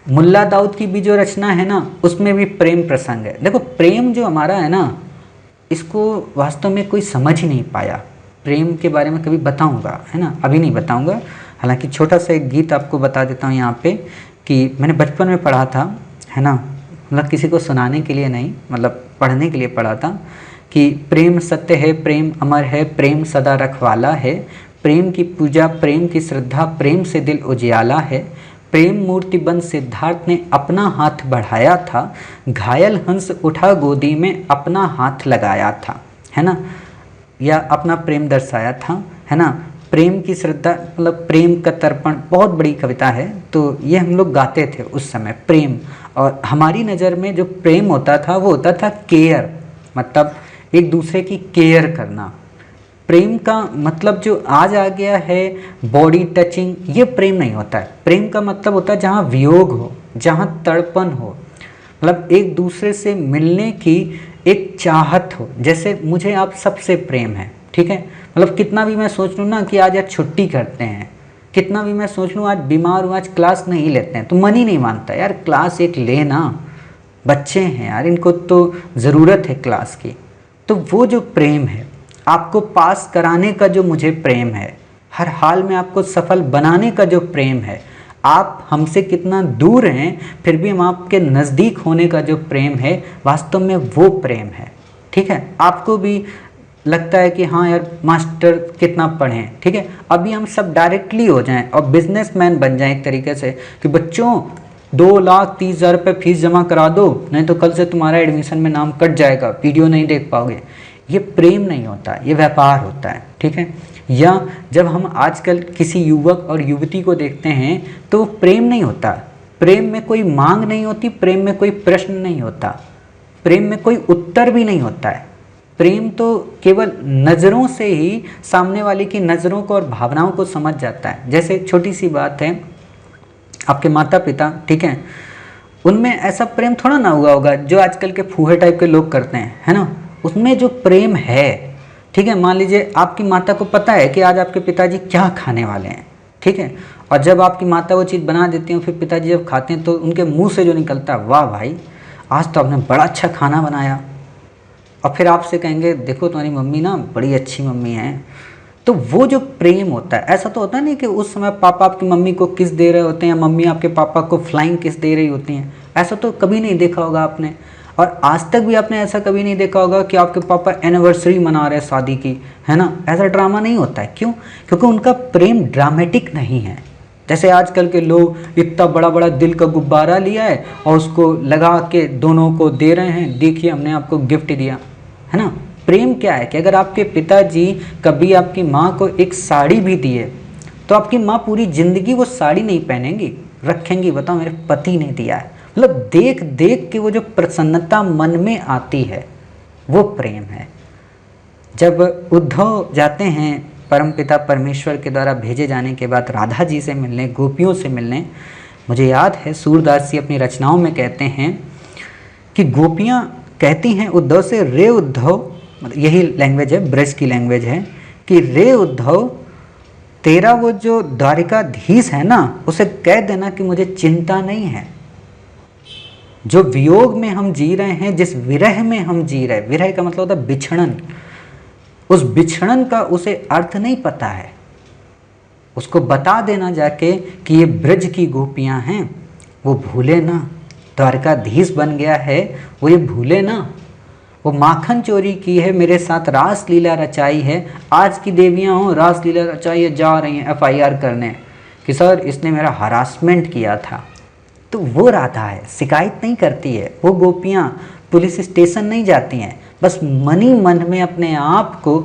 मुल्ला दाऊद की भी जो रचना है ना, उसमें भी प्रेम प्रसंग है। देखो प्रेम जो हमारा है ना, इसको वास्तव में कोई समझ ही नहीं पाया। प्रेम के बारे में कभी बताऊंगा, है ना, अभी नहीं बताऊंगा। हालांकि छोटा सा एक गीत आपको बता देता हूँ यहाँ पे, कि मैंने बचपन में पढ़ा था, है ना, मतलब किसी को सुनाने के लिए नहीं, मतलब पढ़ने के लिए पढ़ा था, कि प्रेम सत्य है, प्रेम अमर है, प्रेम सदा रखवाला है, प्रेम की पूजा, प्रेम की श्रद्धा, प्रेम से दिल उजियाला है, प्रेम मूर्ति बन सिद्धार्थ ने अपना हाथ बढ़ाया था, घायल हंस उठा गोदी में अपना हाथ लगाया था, है ना, या अपना प्रेम दर्शाया था, है ना। प्रेम की श्रद्धा मतलब प्रेम का तर्पण, बहुत बड़ी कविता है। तो ये हम लोग गाते थे उस समय प्रेम, और हमारी नज़र में जो प्रेम होता था वो होता था केयर, मतलब एक दूसरे की केयर करना। प्रेम का मतलब जो आज आ गया है बॉडी टचिंग, ये प्रेम नहीं होता है। प्रेम का मतलब होता है जहाँ वियोग हो, जहाँ तड़पन हो, मतलब एक दूसरे से मिलने की एक चाहत हो। जैसे मुझे आप सबसे प्रेम है, ठीक है, मतलब कितना भी मैं सोच लूँ ना कि आज यार छुट्टी करते हैं, कितना भी मैं सोच लूँ आज बीमार हूँ, आज क्लास नहीं लेते हैं, तो मन ही नहीं मानता यार क्लास एक लेना, बच्चे हैं यार, इनको तो ज़रूरत है क्लास की। तो वो जो प्रेम है, आपको पास कराने का जो मुझे प्रेम है, हर हाल में आपको सफल बनाने का जो प्रेम है, आप हमसे कितना दूर हैं फिर भी हम आपके नज़दीक होने का जो प्रेम है, वास्तव में वो प्रेम है, ठीक है। आपको भी लगता है कि हाँ यार मास्टर कितना पढ़ें, ठीक है, अभी हम सब डायरेक्टली हो जाएं और बिजनेसमैन बन जाएं एक तरीके से, कि बच्चों 2,30,000 रुपये फीस जमा करा दो, नहीं तो कल से तुम्हारा एडमिशन में नाम कट जाएगा, वीडियो नहीं देख पाओगे। ये प्रेम नहीं होता, ये व्यापार होता है, ठीक है। या जब हम आजकल किसी युवक और युवती को देखते हैं तो प्रेम नहीं होता, प्रेम में कोई मांग नहीं होती, प्रेम में कोई प्रश्न नहीं होता, प्रेम में कोई उत्तर भी नहीं होता है। प्रेम तो केवल नज़रों से ही सामने वाले की नज़रों को और भावनाओं को समझ जाता है। जैसे छोटी सी बात है, आपके माता पिता, ठीक है, उनमें ऐसा प्रेम थोड़ा ना हुआ होगा जो आजकल के फूहे टाइप के लोग करते हैं, है ना। उसमें जो प्रेम है, ठीक है, मान लीजिए आपकी माता को पता है कि आज आपके पिताजी क्या खाने वाले हैं, ठीक है, और जब आपकी माता वो चीज़ बना देती हैं, फिर पिताजी जब खाते हैं तो उनके मुंह से जो निकलता है, वाह भाई आज तो आपने बड़ा अच्छा खाना बनाया, और फिर आपसे कहेंगे देखो तुम्हारी मम्मी ना बड़ी अच्छी मम्मी है। तो वो जो प्रेम होता है, ऐसा तो होता नहीं कि उस समय पापा आपकी मम्मी को किस दे रहे होते हैं या मम्मी आपके पापा को फ्लाइंग किस दे रही होती हैं, ऐसा तो कभी नहीं देखा होगा आपने। और आज तक भी आपने ऐसा कभी नहीं देखा होगा कि आपके पापा एनिवर्सरी मना रहे हैं शादी की, है ना, ऐसा ड्रामा नहीं होता है। क्यों? क्योंकि उनका प्रेम ड्रामेटिक नहीं है। जैसे आजकल के लोग इतना बड़ा बड़ा दिल का गुब्बारा लिया है और उसको लगा के दोनों को दे रहे हैं, देखिए हमने आपको गिफ्ट दिया, है ना। प्रेम क्या है कि अगर आपके पिताजी कभी आपकी माँ को एक साड़ी भी दिए तो आपकी माँ पूरी ज़िंदगी वो साड़ी नहीं पहनेंगी, रखेंगी, बताओ मेरे पति ने दिया है। मतलब देख देख के वो जो प्रसन्नता मन में आती है वो प्रेम है। जब उद्धव जाते हैं परमपिता परमेश्वर के द्वारा भेजे जाने के बाद राधा जी से मिलने, गोपियों से मिलने, मुझे याद है सूरदास जी अपनी रचनाओं में कहते हैं कि गोपियाँ कहती हैं उद्धव से, रे उद्धव, मतलब यही लैंग्वेज है, ब्रज की लैंग्वेज है, कि रे उद्धव तेरा वो जो द्वारिकाधीश है ना उसे कह देना कि मुझे चिंता नहीं है। जो वियोग में हम जी रहे हैं, जिस विरह में हम जी रहे, विरह का मतलब होता है बिछड़न, उस बिछड़न का उसे अर्थ नहीं पता है। उसको बता देना जाके कि ये ब्रज की गोपियां हैं, वो भूले ना, द्वारकाधीश बन गया है वो ये भूले ना, वो माखन चोरी की है, मेरे साथ रास लीला रचाई है, आज की देवियां हो रास लीला रचाई है, जा रही हैं FIR करने कि सर इसने मेरा हरासमेंट किया था। तो वो राधा है, शिकायत नहीं करती है। वो गोपियाँ पुलिस स्टेशन नहीं जाती हैं, बस मन ही मन में अपने आप को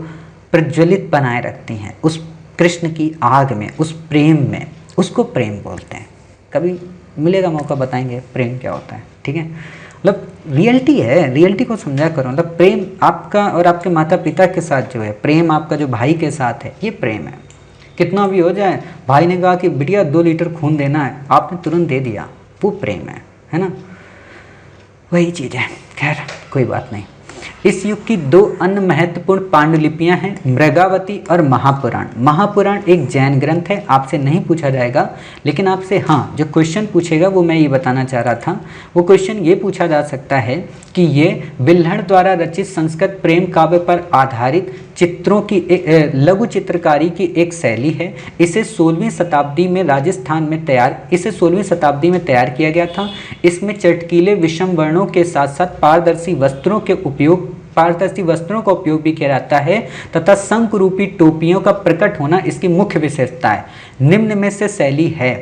प्रज्वलित बनाए रखती हैं उस कृष्ण की आग में, उस प्रेम में। उसको प्रेम बोलते हैं। कभी मिलेगा मौका बताएंगे प्रेम क्या होता है, ठीक है। मतलब रियलिटी है, रियलिटी को समझा करो। मतलब प्रेम आपका और आपके माता पिता के साथ जो है, प्रेम आपका जो भाई के साथ है, ये प्रेम है। कितना भी हो जाए, भाई ने कहा कि बिटिया 2 लीटर खून देना है, आपने तुरंत दे दिया, वो प्रेम है ना। वही चीज़ है। खैर कोई बात नहीं। इस युग की 2 अन्य महत्वपूर्ण पांडुलिपियां हैं, मृगावती और महापुराण। महापुराण एक जैन ग्रंथ है, आपसे नहीं पूछा जाएगा, लेकिन आपसे हाँ जो क्वेश्चन पूछेगा वो मैं ये बताना चाह रहा था। वो क्वेश्चन ये पूछा जा सकता है कि ये बिल्हड़ द्वारा रचित संस्कृत प्रेम काव्य पर आधारित चित्रों की लघु चित्रकारी की एक शैली है। इसे 16वीं शताब्दी में राजस्थान में इसे 16वीं शताब्दी में तैयार किया गया था। इसमें चटकीले विषम वर्णों के साथ साथ पारदर्शी वस्त्रों का उपयोग भी किया जाता है तथा शंख रूपी टोपियों का प्रकट होना इसकी मुख्य विशेषता है। निम्न में से शैली है,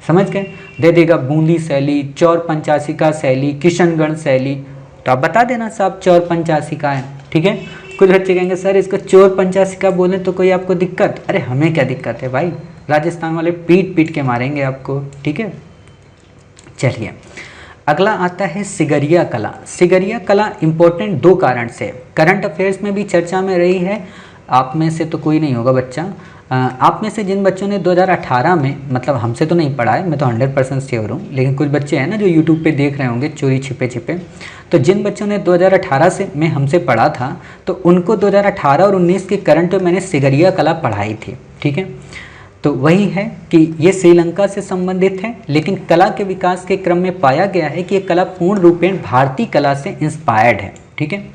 समझ गए, दे देगा बूंदी शैली, चौर पंचाशिका शैली, किशनगढ़ शैली। तो आप बता देना साहब चौर पंचाशिका है, ठीक है। कुछ बच्चे कहेंगे सर इसको चौर पंचाशिका बोले तो कोई आपको दिक्कत? अरे हमें क्या दिक्कत है भाई, राजस्थान वाले पीट पीट के मारेंगे आपको, ठीक है। चलिए अगला आता है सिगरिया कला। सिगरिया कला इंपॉर्टेंट 2 कारण से, करंट अफेयर्स में भी चर्चा में रही है। आप में से तो कोई नहीं होगा बच्चा, आप में से जिन बच्चों ने 2018 में, मतलब हमसे तो नहीं पढ़ा है, मैं तो 100% श्योर हूँ, लेकिन कुछ बच्चे हैं ना जो यूट्यूब पे देख रहे होंगे चोरी छिपे छिपे, तो जिन बच्चों ने 2018 से में हमसे पढ़ा था तो उनको 2018 और 19 के करंट में मैंने सिगरिया कला पढ़ाई थी, ठीक है। तो वही है कि ये श्रीलंका से संबंधित है, लेकिन कला के विकास के क्रम में पाया गया है कि ये कला पूर्ण रूपेण भारतीय कला से इंस्पायर्ड है, ठीक है।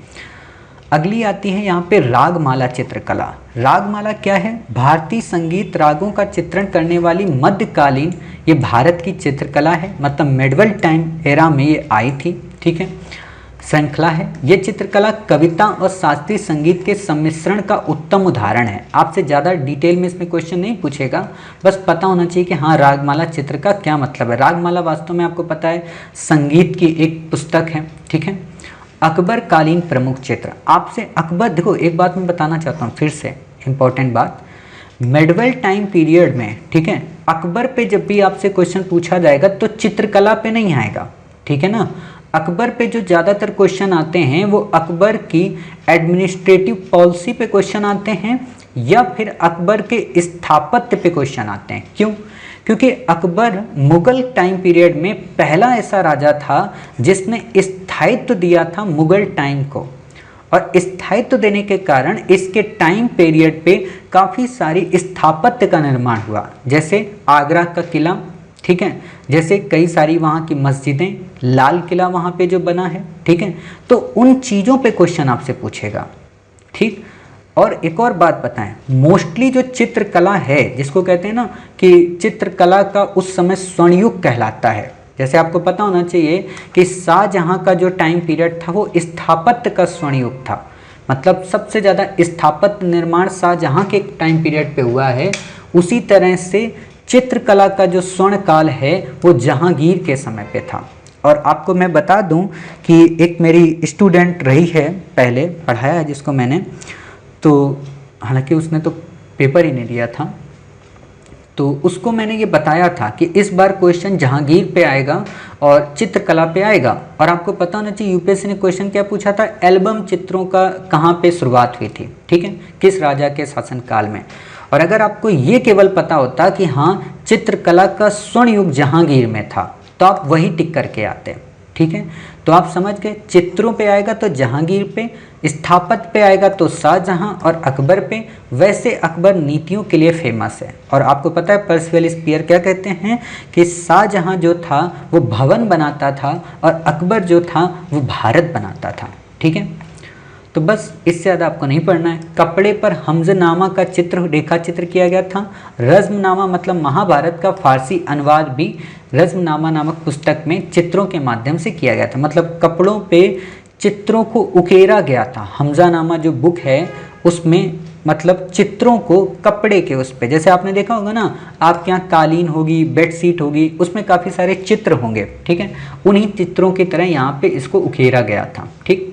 अगली आती है यहाँ पे रागमाला चित्रकला। रागमाला क्या है? भारतीय संगीत रागों का चित्रण करने वाली मध्यकालीन ये भारत की चित्रकला है, मतलब मेडवल टाइम एरा में ये आई थी, ठीक है। श्रृंखला है। ये चित्रकला कविता और शास्त्रीय संगीत के सम्मिश्रण का उत्तम उदाहरण है। आपसे ज़्यादा डिटेल में इसमें क्वेश्चन नहीं पूछेगा, बस पता होना चाहिए कि हाँ रागमाला चित्र का क्या मतलब है। रागमाला वास्तव में आपको पता है संगीत की एक पुस्तक है, ठीक है। अकबर कालीन प्रमुख चित्र। आपसे अकबर, देखो एक बात मैं बताना चाहता हूँ फिर से, इम्पोर्टेंट बात, मेडवल टाइम पीरियड में, ठीक है, अकबर पे जब भी आपसे क्वेश्चन पूछा जाएगा तो चित्रकला पे नहीं आएगा, ठीक है ना। अकबर पे जो ज़्यादातर क्वेश्चन आते हैं वो अकबर की एडमिनिस्ट्रेटिव पॉलिसी पे क्वेश्चन आते हैं या फिर अकबर के स्थापत्य पे क्वेश्चन आते हैं। क्यों? क्योंकि अकबर मुगल टाइम पीरियड में पहला ऐसा राजा था जिसने स्थायित्व दिया था मुगल टाइम को, और स्थायित्व देने के कारण इसके टाइम पीरियड पे काफ़ी सारी स्थापत्य का निर्माण हुआ, जैसे आगरा का किला, ठीक है। जैसे कई सारी वहाँ की मस्जिदें, लाल किला वहाँ पे जो बना है, ठीक है, तो उन चीज़ों पे क्वेश्चन आपसे पूछेगा, ठीक। और एक और बात बताएं, मोस्टली जो चित्रकला है, जिसको कहते हैं ना कि चित्रकला का उस समय स्वर्णयुग कहलाता है। जैसे आपको पता होना चाहिए कि शाहजहां का जो टाइम पीरियड था वो स्थापत्य का स्वर्णयुग था, मतलब सबसे ज़्यादा स्थापत्य निर्माण शाहजहां के टाइम पीरियड पे हुआ है। उसी तरह से चित्रकला का जो स्वर्ण काल है वो जहांगीर के समय पे था। और आपको मैं बता दूं कि एक मेरी स्टूडेंट रही है, पहले पढ़ाया है जिसको मैंने, तो हालांकि उसने तो पेपर ही नहीं दिया था, तो उसको मैंने ये बताया था कि इस बार क्वेश्चन जहांगीर पे आएगा और चित्रकला पे आएगा। और आपको पता होना चाहिए यूपीएससी ने क्वेश्चन क्या पूछा था, एल्बम चित्रों का कहाँ पे शुरुआत हुई थी, ठीक है, किस राजा के शासनकाल में। और अगर आपको ये केवल पता होता कि हाँ चित्रकला का स्वर्ण युग जहांगीर में था, तो आप वही टिक करके आते, ठीक है। तो आप समझ गए, चित्रों पे आएगा तो जहांगीर पे, स्थापत्य पे आएगा तो शाहजहां, और अकबर पे। वैसे अकबर नीतियों के लिए फेमस है। और आपको पता है पर्सिवल स्पीयर क्या कहते हैं कि शाहजहां जो था वो भवन बनाता था और अकबर जो था वो भारत बनाता था, ठीक है। तो बस इससे ज़्यादा आपको नहीं पढ़ना है। कपड़े पर हमजनामा का चित्र, रेखा चित्र किया गया था। रज़्मनामा मतलब महाभारत का फारसी अनुवाद भी रज़्मनामा नामक पुस्तक में चित्रों के माध्यम से किया गया था, मतलब कपड़ों पे चित्रों को उकेरा गया था। हमजानामा जो बुक है उसमें मतलब चित्रों को कपड़े के उस पे, जैसे आपने देखा होगा ना, आपके यहाँ कालीन होगी, बेडशीट होगी, उसमें काफ़ी सारे चित्र होंगे, ठीक है, उन्हीं चित्रों की तरह यहाँ पे इसको उकेरा गया था, ठीक।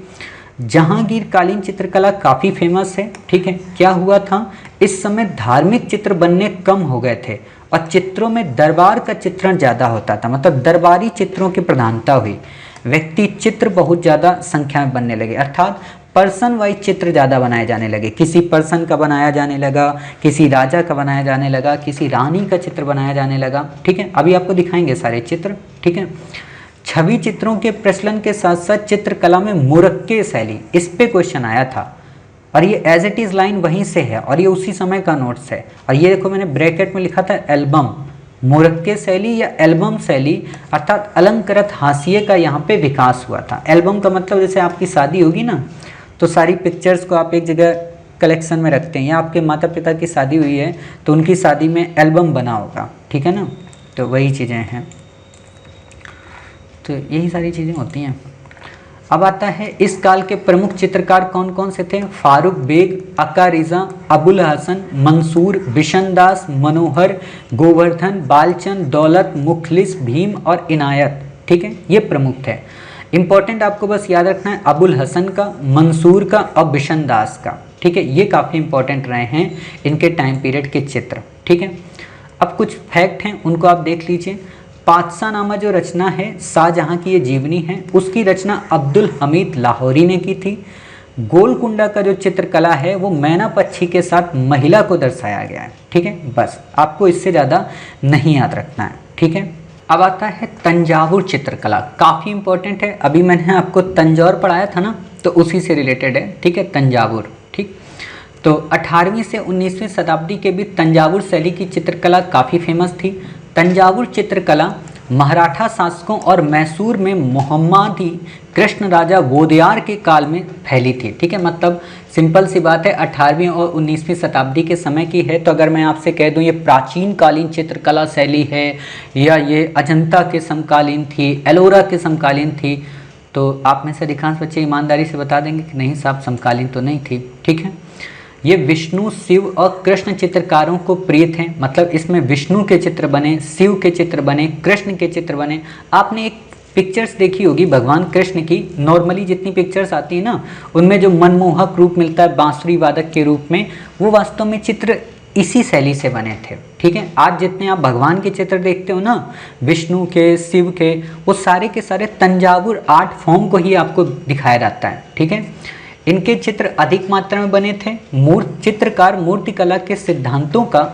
जहांगीर कालीन चित्रकला काफ़ी फेमस है, ठीक है। क्या हुआ था, इस समय धार्मिक चित्र बनने कम हो गए थे और चित्रों में दरबार का चित्रण ज़्यादा होता था, मतलब दरबारी चित्रों की प्रधानता हुई। व्यक्ति चित्र बहुत ज़्यादा संख्या में बनने लगे, अर्थात पर्सन वाइज चित्र ज़्यादा बनाए जाने लगे। किसी पर्सन का बनाया जाने लगा, किसी राजा का बनाया जाने लगा, किसी रानी का चित्र बनाया जाने लगा, ठीक है। अभी आपको दिखाएंगे सारे चित्र, ठीक है। छवि चित्रों के प्रचलन के साथ साथ चित्रकला में मुरक्के शैली, इस पे क्वेश्चन आया था और ये एज इट इज़ लाइन वहीं से है और ये उसी समय का नोट्स है। और ये देखो मैंने ब्रैकेट में लिखा था एल्बम, मुरक्के शैली या एल्बम शैली अर्थात अलंकृत हाशिए का यहाँ पे विकास हुआ था। एल्बम का मतलब जैसे आपकी शादी होगी ना, तो सारी पिक्चर्स को आप एक जगह कलेक्शन में रखते हैं, या आपके माता पिता की शादी हुई है तो उनकी शादी में एल्बम बना होगा, ठीक है ना, तो वही चीज़ें हैं। तो यही सारी चीज़ें होती हैं। अब आता है इस काल के प्रमुख चित्रकार कौन कौन से थे। फारूक बेग, अक्का रिजा, अबुल हसन, मंसूर, बिशनदास, मनोहर, गोवर्धन, बालचंद, दौलत, मुखलिस, भीम और इनायत, ठीक है, ये प्रमुख थे। इंपॉर्टेंट आपको बस याद रखना है अबुल हसन का, मंसूर का और बिशनदास का, ठीक है, ये काफ़ी इंपॉर्टेंट रहे हैं इनके टाइम पीरियड के चित्र, ठीक है। अब कुछ फैक्ट हैं उनको आप देख लीजिए। पातशाहनामा जो रचना है शाहजहां की ये जीवनी है, उसकी रचना अब्दुल हमीद लाहौरी ने की थी। गोलकुंडा का जो चित्रकला है वो मैना पक्षी के साथ महिला को दर्शाया गया है, ठीक है। बस आपको इससे ज़्यादा नहीं याद रखना है, ठीक है। अब आता है तंजावुर चित्रकला, काफ़ी इंपॉर्टेंट है। अभी मैंने आपको तंजौर पढ़ाया था ना, तो उसी से रिलेटेड है, ठीक है, तंजावुर, ठीक। तो 18वीं से 19वीं शताब्दी के बीच तंजावुर शैली की चित्रकला काफ़ी फेमस थी। तंजावुर चित्रकला मराठा शासकों और मैसूर में मोहम्मदी कृष्ण राजा वोदियार के काल में फैली थी, ठीक है। मतलब सिंपल सी बात है 18वीं और 19वीं शताब्दी के समय की है। तो अगर मैं आपसे कह दूं ये प्राचीन कालीन चित्रकला शैली है या ये अजंता के समकालीन थी, एलोरा के समकालीन थी, तो आप में से अधिकांश बच्चे ईमानदारी से बता देंगे कि नहीं साहब समकालीन तो नहीं थी, ठीक है। ये विष्णु, शिव और कृष्ण चित्रकारों को प्रिय थे, मतलब इसमें विष्णु के चित्र बने, शिव के चित्र बने, कृष्ण के चित्र बने। आपने एक पिक्चर्स देखी होगी भगवान कृष्ण की, नॉर्मली जितनी पिक्चर्स आती है ना उनमें जो मनमोहक रूप मिलता है बांसुरी वादक के रूप में, वो वास्तव में चित्र इसी शैली से बने थे, ठीक है। आज जितने आप भगवान के चित्र देखते हो ना, विष्णु के, शिव के, वो सारे के सारे तंजावुर आर्ट फॉर्म को ही आपको दिखाया जाता है, ठीक है। इनके चित्र अधिक मात्रा में बने थे। चित्रकार मूर्तिकला के सिद्धांतों का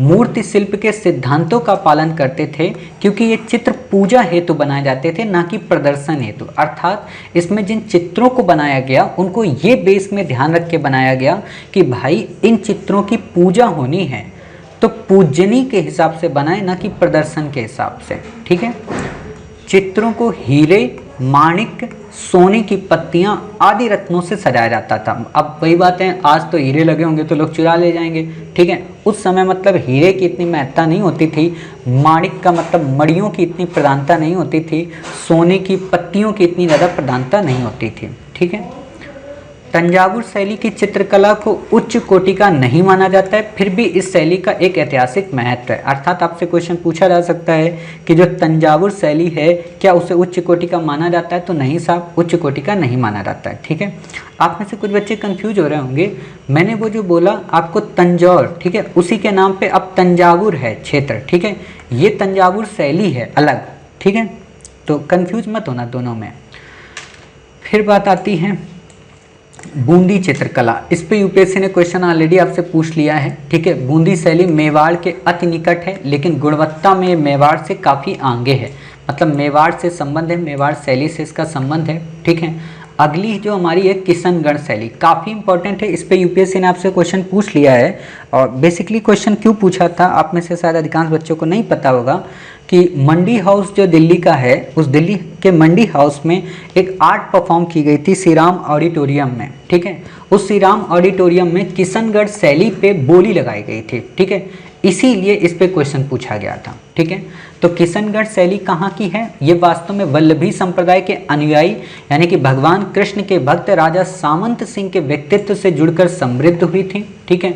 मूर्ति शिल्प के सिद्धांतों का पालन करते थे, क्योंकि ये चित्र पूजा हेतु बनाए जाते थे, ना कि प्रदर्शन हेतु। अर्थात इसमें जिन चित्रों को बनाया गया उनको ये बेस में ध्यान रख के बनाया गया कि भाई इन चित्रों की पूजा होनी है, तो पूजनी के हिसाब से बनाए, ना कि प्रदर्शन के हिसाब से, ठीक है। चित्रों को हीरे, माणिक, सोने की पत्तियां आदि रत्नों से सजाया जाता था। अब वही बात है, आज तो हीरे लगे होंगे तो लोग चुरा ले जाएंगे, ठीक है। उस समय मतलब हीरे की इतनी महत्ता नहीं होती थी, माणिक का मतलब मणियों की इतनी प्रधानता नहीं होती थी, सोने की पत्तियों की इतनी ज़्यादा प्रधानता नहीं होती थी, ठीक है। तंजावुर शैली की चित्रकला को उच्च कोटि का नहीं माना जाता है, फिर भी इस शैली का एक ऐतिहासिक महत्व है। अर्थात आपसे क्वेश्चन पूछा जा सकता है कि जो तंजावुर शैली है क्या उसे उच्च कोटि का माना जाता है, तो नहीं साहब, उच्च कोटि का नहीं माना जाता है, ठीक है। आप में से कुछ बच्चे कंफ्यूज हो रहे होंगे, मैंने वो जो बोला आपको तंजौर, ठीक है, उसी के नाम पे अब तंजावुर है क्षेत्र, ठीक है, ये तंजावुर शैली है अलग, ठीक है, तो कंफ्यूज मत होना दोनों में। फिर बात आती है बूंदी चित्रकला। इस पे यूपीएससी ने क्वेश्चन ऑलरेडी आपसे पूछ लिया है, ठीक है। बूंदी शैली मेवाड़ के अति निकट है, लेकिन गुणवत्ता में मेवाड़ से काफ़ी आगे है, मतलब मेवाड़ से संबंध है, मेवाड़ शैली से इसका संबंध है, ठीक है। अगली जो हमारी है किशनगढ़ शैली, काफ़ी इंपॉर्टेंट है, इस पे यूपीएससी ने आपसे क्वेश्चन पूछ लिया है। और बेसिकली क्वेश्चन क्यों पूछा था आप में से शायद अधिकांश बच्चों को नहीं पता होगा कि मंडी हाउस जो दिल्ली का है, उस दिल्ली के मंडी हाउस में एक आर्ट परफॉर्म की गई थी श्री राम ऑडिटोरियम में, ठीक है। उस श्री राम ऑडिटोरियम में किशनगढ़ शैली पे बोली लगाई गई थी, ठीक है, इसीलिए इस पे क्वेश्चन पूछा गया था, ठीक है। तो किशनगढ़ शैली कहाँ की है, ये वास्तव में वल्लभी संप्रदाय के अनुयायी यानी कि भगवान कृष्ण के भक्त राजा सामंत सिंह के व्यक्तित्व से जुड़कर समृद्ध हुई थी, ठीक है।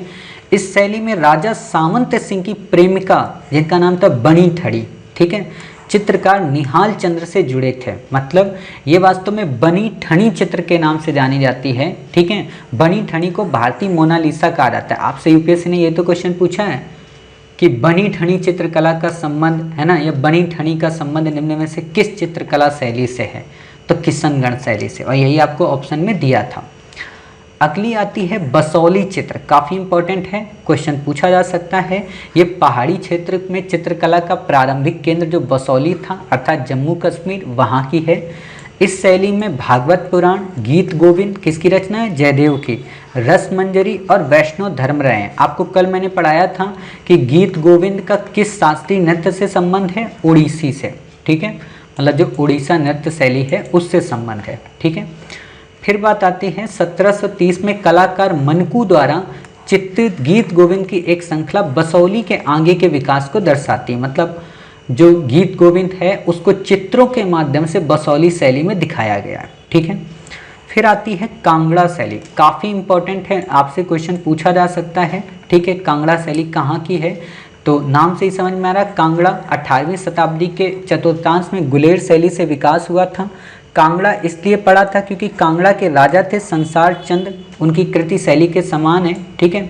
इस शैली में राजा सामंत सिंह की प्रेमिका जिनका नाम था बनी ठड़ी, ठीक है, चित्रकार निहाल चंद्र से जुड़े थे, मतलब ये वास्तव में बनी ठनी चित्र के नाम से जानी जाती है, ठीक है। बनी ठनी को भारतीय मोनालिसा कहा जाता है। आपसे यूपीएससी ने ये तो क्वेश्चन पूछा है कि बनी ठनी चित्रकला का संबंध है ना, या बनी ठनी का संबंध निम्न में से किस चित्रकला शैली से है, तो किशनगढ़ शैली से, और यही आपको ऑप्शन में दिया था। अगली आती है बसौली चित्र, काफ़ी इंपॉर्टेंट है, क्वेश्चन पूछा जा सकता है। ये पहाड़ी क्षेत्र में चित्रकला का प्रारंभिक केंद्र जो बसौली था अर्थात जम्मू कश्मीर, वहाँ की है। इस शैली में भागवत पुराण, गीत गोविंद किसकी रचना है, जयदेव की, रस मंजरी और वैष्णव धर्म रहे हैं। आपको कल मैंने पढ़ाया था कि गीत गोविंद का किस शास्त्रीय नृत्य से संबंध है, ओडिसी से, ठीक है, मतलब जो उड़ीसा नृत्य शैली है उससे संबंध है, ठीक है। फिर बात आती है 1730 में कलाकार मनकू द्वारा चित्रित गीत गोविंद की एक श्रृंखला बसौली के आगे के विकास को दर्शाती है, मतलब जो गीत गोविंद है उसको चित्रों के माध्यम से बसौली शैली में दिखाया गया है, ठीक है। फिर आती है कांगड़ा शैली, काफ़ी इंपॉर्टेंट है, आपसे क्वेश्चन पूछा जा सकता है, ठीक है। कांगड़ा शैली कहाँ की है, तो नाम से ही समझ में आ रहा, कांगड़ा 18वीं शताब्दी के चतुर्थांश में गुलेर शैली से विकास हुआ था। कांगड़ा इसलिए पड़ा था क्योंकि कांगड़ा के राजा थे संसार चंद्र, उनकी कृति शैली के समान है, ठीक है।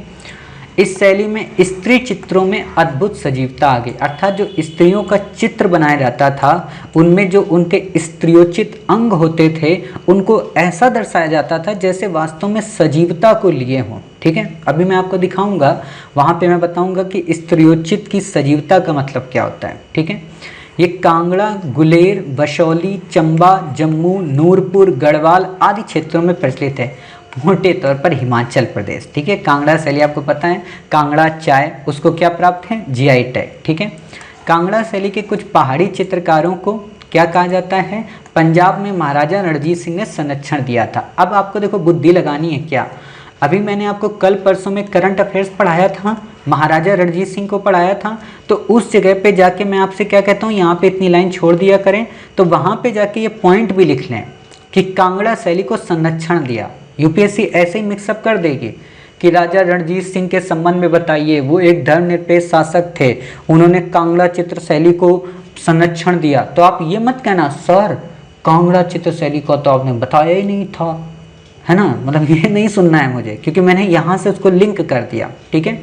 इस शैली में स्त्री चित्रों में अद्भुत सजीवता आ गई, अर्थात जो स्त्रियों का चित्र बनाया जाता था उनमें जो उनके स्त्रियोचित अंग होते थे उनको ऐसा दर्शाया जाता था जैसे वास्तव में सजीवता को लिए हों, ठीक है। अभी मैं आपको दिखाऊंगा, वहाँ पे मैं बताऊंगा कि स्त्रियोचित की सजीवता का मतलब क्या होता है, ठीक है। ये कांगड़ा, गुलेर, बसौली, चंबा, जम्मू, नूरपुर, गढ़वाल आदि क्षेत्रों में प्रचलित है, मोटे तौर पर हिमाचल प्रदेश, ठीक है। कांगड़ा शैली आपको पता है, कांगड़ा चाय उसको क्या प्राप्त है, जीआई टैग, ठीक है। कांगड़ा शैली के कुछ पहाड़ी चित्रकारों को क्या कहा जाता है, पंजाब में महाराजा रणजीत सिंह ने संरक्षण दिया था। अब आपको देखो बुद्धि लगानी है क्या, अभी मैंने आपको कल परसों में करंट अफेयर्स पढ़ाया था, महाराजा रणजीत सिंह को पढ़ाया था, तो उस जगह पे जाके मैं आपसे क्या कहता हूँ, यहाँ पे इतनी लाइन छोड़ दिया करें, तो वहाँ पे जाके ये पॉइंट भी लिख लें कि कांगड़ा शैली को संरक्षण दिया। यूपीएससी ऐसे ही मिक्सअप कर देगी कि राजा रणजीत सिंह के संबंध में बताइए, वो एक धर्मनिरपेक्ष शासक थे, उन्होंने कांगड़ा चित्र शैली को संरक्षण दिया, तो आप ये मत कहना सर कांगड़ा चित्र शैली को तो आपने बताया ही नहीं था, है ना, मतलब ये नहीं सुनना है मुझे, क्योंकि मैंने यहाँ से उसको लिंक कर दिया, ठीक है।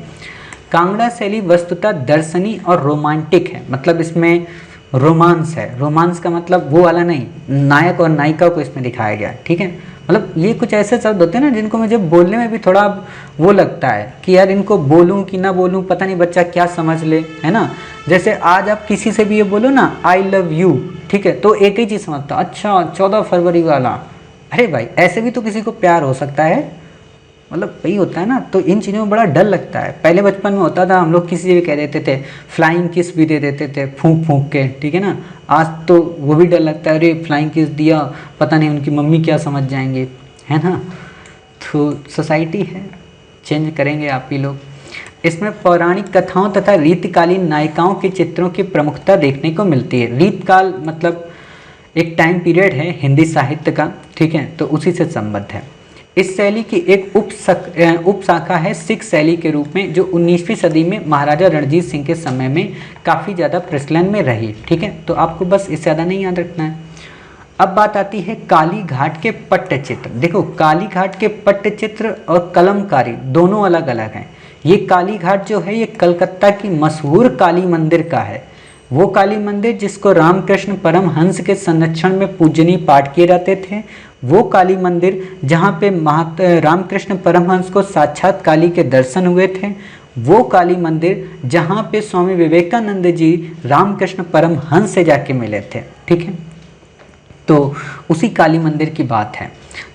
कांगड़ा शैली वस्तुतः दर्शनी और रोमांटिक है, मतलब इसमें रोमांस है, रोमांस का मतलब वो वाला नहीं, नायक और नायिका को इसमें दिखाया गया है, ठीक है। मतलब ये कुछ ऐसे शब्द होते हैं ना जिनको मुझे बोलने में भी थोड़ा वो लगता है कि यार इनको बोलूं कि ना बोलूं, पता नहीं बच्चा क्या समझ ले, है ना। जैसे आज आप किसी से भी ये बोलो ना आई लव यू, ठीक है, तो एक ही चीज़ समझता, अच्छा 14 फरवरी वाला, अरे भाई ऐसे भी तो किसी को प्यार हो सकता है, मतलब वही होता है ना, तो इन चीज़ों में बड़ा डर लगता है। पहले बचपन में होता था, हम लोग किसी से भी कह देते थे, फ्लाइंग किस भी दे देते थे फूंक फूंक के, ठीक है ना। आज तो वो भी डर लगता है, अरे फ्लाइंग किस दिया, पता नहीं उनकी मम्मी क्या समझ जाएंगे, है ना। तो सोसाइटी है, चेंज करेंगे आप ही लोग। इसमें पौराणिक कथाओं तथा रीतिकालीन नायिकाओं के चित्रों की प्रमुखता देखने को मिलती है। रीतकाल मतलब एक टाइम पीरियड है हिंदी साहित्य का, ठीक है, तो उसी से संबद्ध है। इस शैली की एक उपशाखा है सिख शैली के रूप में, जो 19वीं सदी में महाराजा रणजीत सिंह के समय में काफ़ी ज़्यादा प्रचलन में रही, ठीक है। तो आपको बस इससे ज़्यादा नहीं याद रखना है। अब बात आती है काली घाट के पट्टचित्र। देखो, काली घाट के पट्टचित्र और कलमकारी दोनों अलग अलग हैं। ये काली घाट जो है ये कलकत्ता की मशहूर काली मंदिर का है। वो काली मंदिर जिसको रामकृष्ण परमहंस के संरक्षण में पूजनीय पाठ किए जाते थे, वो काली मंदिर जहाँ पे रामकृष्ण परमहंस को साक्षात काली के दर्शन हुए थे, वो काली मंदिर जहाँ पे स्वामी विवेकानंद जी रामकृष्ण परमहंस से जाके मिले थे, ठीक है। तो उसी काली मंदिर की बात है।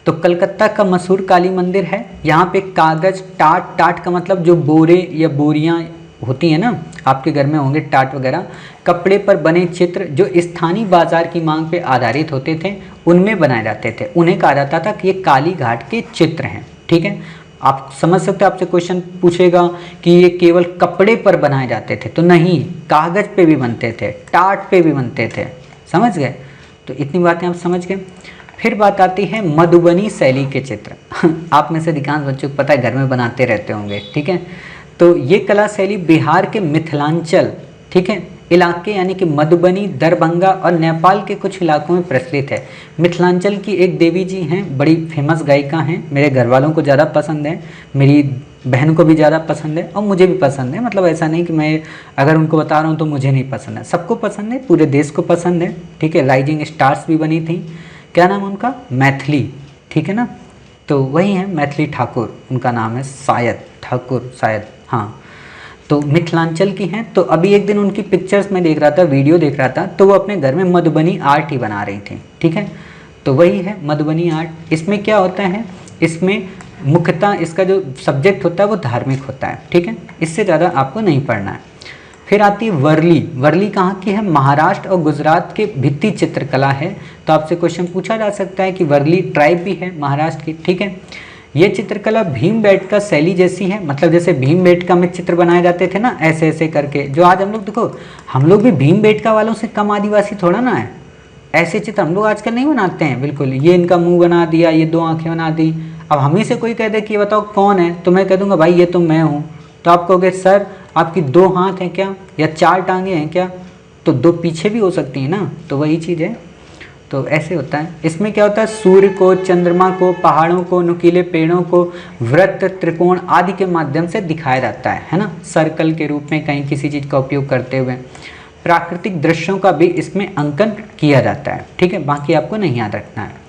तो कलकत्ता का मशहूर काली मंदिर है। यहाँ पे कागज टाट, टाट का मतलब जो बोरे या बोरियाँ होती हैं ना, आपके घर में होंगे टाट वगैरह, कपड़े पर बने चित्र जो स्थानीय बाजार की मांग पे आधारित होते थे, उनमें बनाए जाते थे। उन्हें कहा जाता था कि ये काली घाट के चित्र हैं, ठीक है। आप समझ सकते हो, आपसे क्वेश्चन पूछेगा कि ये केवल कपड़े पर बनाए जाते थे, तो नहीं, कागज पे भी बनते थे, टाट पे भी बनते थे, समझ गए। तो इतनी बातें आप समझ गए। फिर बात आती है मधुबनी शैली के चित्र। आप में से अधिकांश बच्चों को पता है, घर में बनाते रहते होंगे, ठीक है। तो ये कला शैली बिहार के मिथिलांचल, ठीक है, इलाके यानी कि मधुबनी, दरभंगा और नेपाल के कुछ इलाकों में प्रचलित है। मिथिलांचल की एक देवी जी हैं, बड़ी फेमस गायिका हैं, मेरे घर वालों को ज़्यादा पसंद है, मेरी बहन को भी ज़्यादा पसंद है और मुझे भी पसंद है। मतलब ऐसा नहीं कि मैं अगर उनको बता रहा हूँ तो मुझे नहीं पसंद है, सबको पसंद है, पूरे देश को पसंद है, ठीक है। राइजिंग स्टार्स भी बनी थी, क्या नाम उनका, मैथिली, ठीक है ना। तो वही है मैथिली ठाकुर, उनका नाम है, शायद ठाकुर, शायद, हाँ। तो मिथिलांचल की हैं। तो अभी एक दिन उनकी पिक्चर्स में देख रहा था, वीडियो देख रहा था, तो वो अपने घर में मधुबनी आर्ट ही बना रही थी, ठीक है। तो वही है मधुबनी आर्ट। इसमें क्या होता है, इसमें मुख्यतः इसका जो सब्जेक्ट होता है वो धार्मिक होता है, ठीक है, इससे ज़्यादा आपको नहीं पढ़ना है। फिर आती है वर्ली। वर्ली कहाँ की है, महाराष्ट्र और गुजरात के भित्ति चित्रकला है। तो आपसे क्वेश्चन पूछा जा सकता है कि वर्ली ट्राइब भी है महाराष्ट्र की, ठीक है। ये चित्रकला भीमबेटका शैली जैसी है, मतलब जैसे भीमबेटका में चित्र बनाए जाते थे ना, ऐसे ऐसे करके, जो आज हम लोग देखो, हम लोग भी भीमबेटका वालों से कम आदिवासी थोड़ा ना है। ऐसे चित्र हम लोग आजकल नहीं बनाते हैं बिल्कुल, ये इनका मुंह बना दिया, ये दो आंखें बना दी। अब हम ही से कोई कह दे कि ये बताओ कौन है, तो मैं कह दूंगा भाई ये तो मैं हूँ। तो आप कहोगे सर आपकी दो हाथ हैं क्या, या चार टांगे हैं क्या, तो दो पीछे भी हो सकती हैं ना, तो वही चीज़ है। तो ऐसे होता है। इसमें क्या होता है, सूर्य को, चंद्रमा को, पहाड़ों को, नुकीले पेड़ों को वृत्त, त्रिकोण आदि के माध्यम से दिखाया जाता है ना, सर्कल के रूप में कहीं किसी चीज़ का उपयोग करते हुए। प्राकृतिक दृश्यों का भी इसमें अंकन किया जाता है, ठीक है, बाकी आपको नहीं याद रखना है।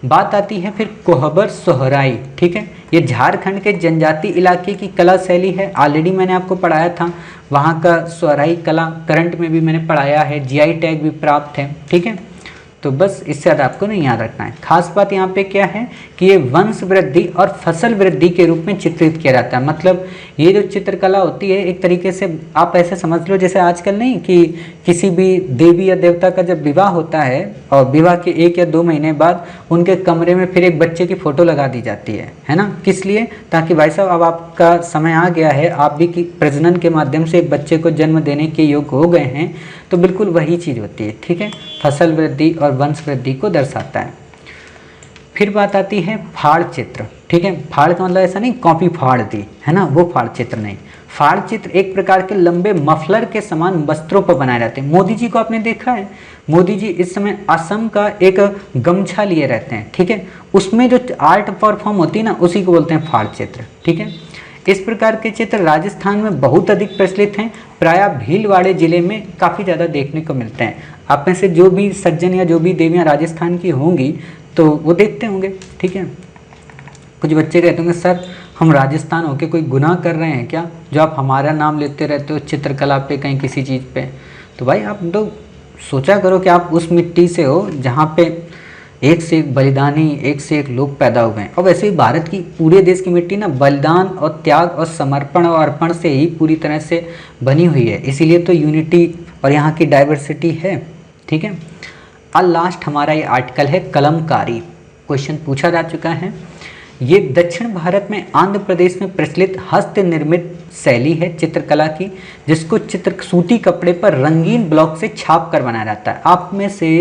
बात आती है फिर कोहबर सोहराई, ठीक है। ये झारखंड के जनजाति इलाके की कला शैली है। ऑलरेडी मैंने आपको पढ़ाया था, वहाँ का सोहराई कला करंट में भी मैंने पढ़ाया है, जीआई टैग भी प्राप्त है, ठीक है। तो बस इससे ज़्यादा आपको नहीं याद रखना है। खास बात यहाँ पे क्या है कि ये वंश वृद्धि और फसल वृद्धि के रूप में चित्रित किया जाता है। मतलब ये जो चित्रकला होती है, एक तरीके से आप ऐसे समझ लो जैसे आजकल नहीं कि किसी भी देवी या देवता का जब विवाह होता है और विवाह के 1 या 2 महीने बाद उनके कमरे में फिर एक बच्चे की फ़ोटो लगा दी जाती है ना, किस लिए, ताकि भाई साहब अब आपका समय आ गया है, आप भी प्रजनन के माध्यम से एक बच्चे को जन्म देने के योग्य हो गए हैं। तो बिल्कुल वही चीज़ होती है, ठीक है, फसल वृद्धि और वंश वृद्धि को दर्शाता है। फिर बात आती है फाड़ चित्र, ठीक है। फाड़ का मतलब ऐसा नहीं कॉपी फाड़ दी, है ना, वो फाड़ चित्र नहीं। फाड़ चित्र एक प्रकार के लंबे मफलर के समान वस्त्रों पर बनाए जाते हैं। मोदी जी को आपने देखा है, मोदी जी इस समय असम का एक गमछा लिए रहते हैं, ठीक है, उसमें जो आर्ट परफॉर्म होती है ना, उसी को बोलते हैं फाड़ चित्र, ठीक है। इस प्रकार के चित्र राजस्थान में बहुत अधिक प्रचलित हैं, प्रायः भीलवाड़े जिले में काफ़ी ज़्यादा देखने को मिलते हैं। आप में से जो भी सज्जन या जो भी देवियाँ राजस्थान की होंगी तो वो देखते होंगे, ठीक है। कुछ बच्चे कहते होंगे सर हम राजस्थान होके कोई गुनाह कर रहे हैं क्या, जो आप हमारा नाम लेते रहते हो चित्रकला पे, कहीं किसी चीज़ पे। तो भाई आप तो सोचा करो कि आप उस मिट्टी से हो जहाँ पे एक से एक बलिदानी, एक से एक लोग पैदा हुए हैं। और वैसे ही भारत की पूरे देश की मिट्टी ना बलिदान और त्याग और समर्पण और अर्पण से ही पूरी तरह से बनी हुई है, इसीलिए तो यूनिटी और यहाँ की डाइवर्सिटी है। ठीक है, और लास्ट हमारा ये आर्टिकल है कलमकारी। क्वेश्चन पूछा जा चुका है। ये दक्षिण भारत में आंध्र प्रदेश में प्रचलित हस्त निर्मित शैली है चित्रकला की, जिसको चित्र सूती कपड़े पर रंगीन ब्लॉक से छाप कर बनाया जाता है। आप में से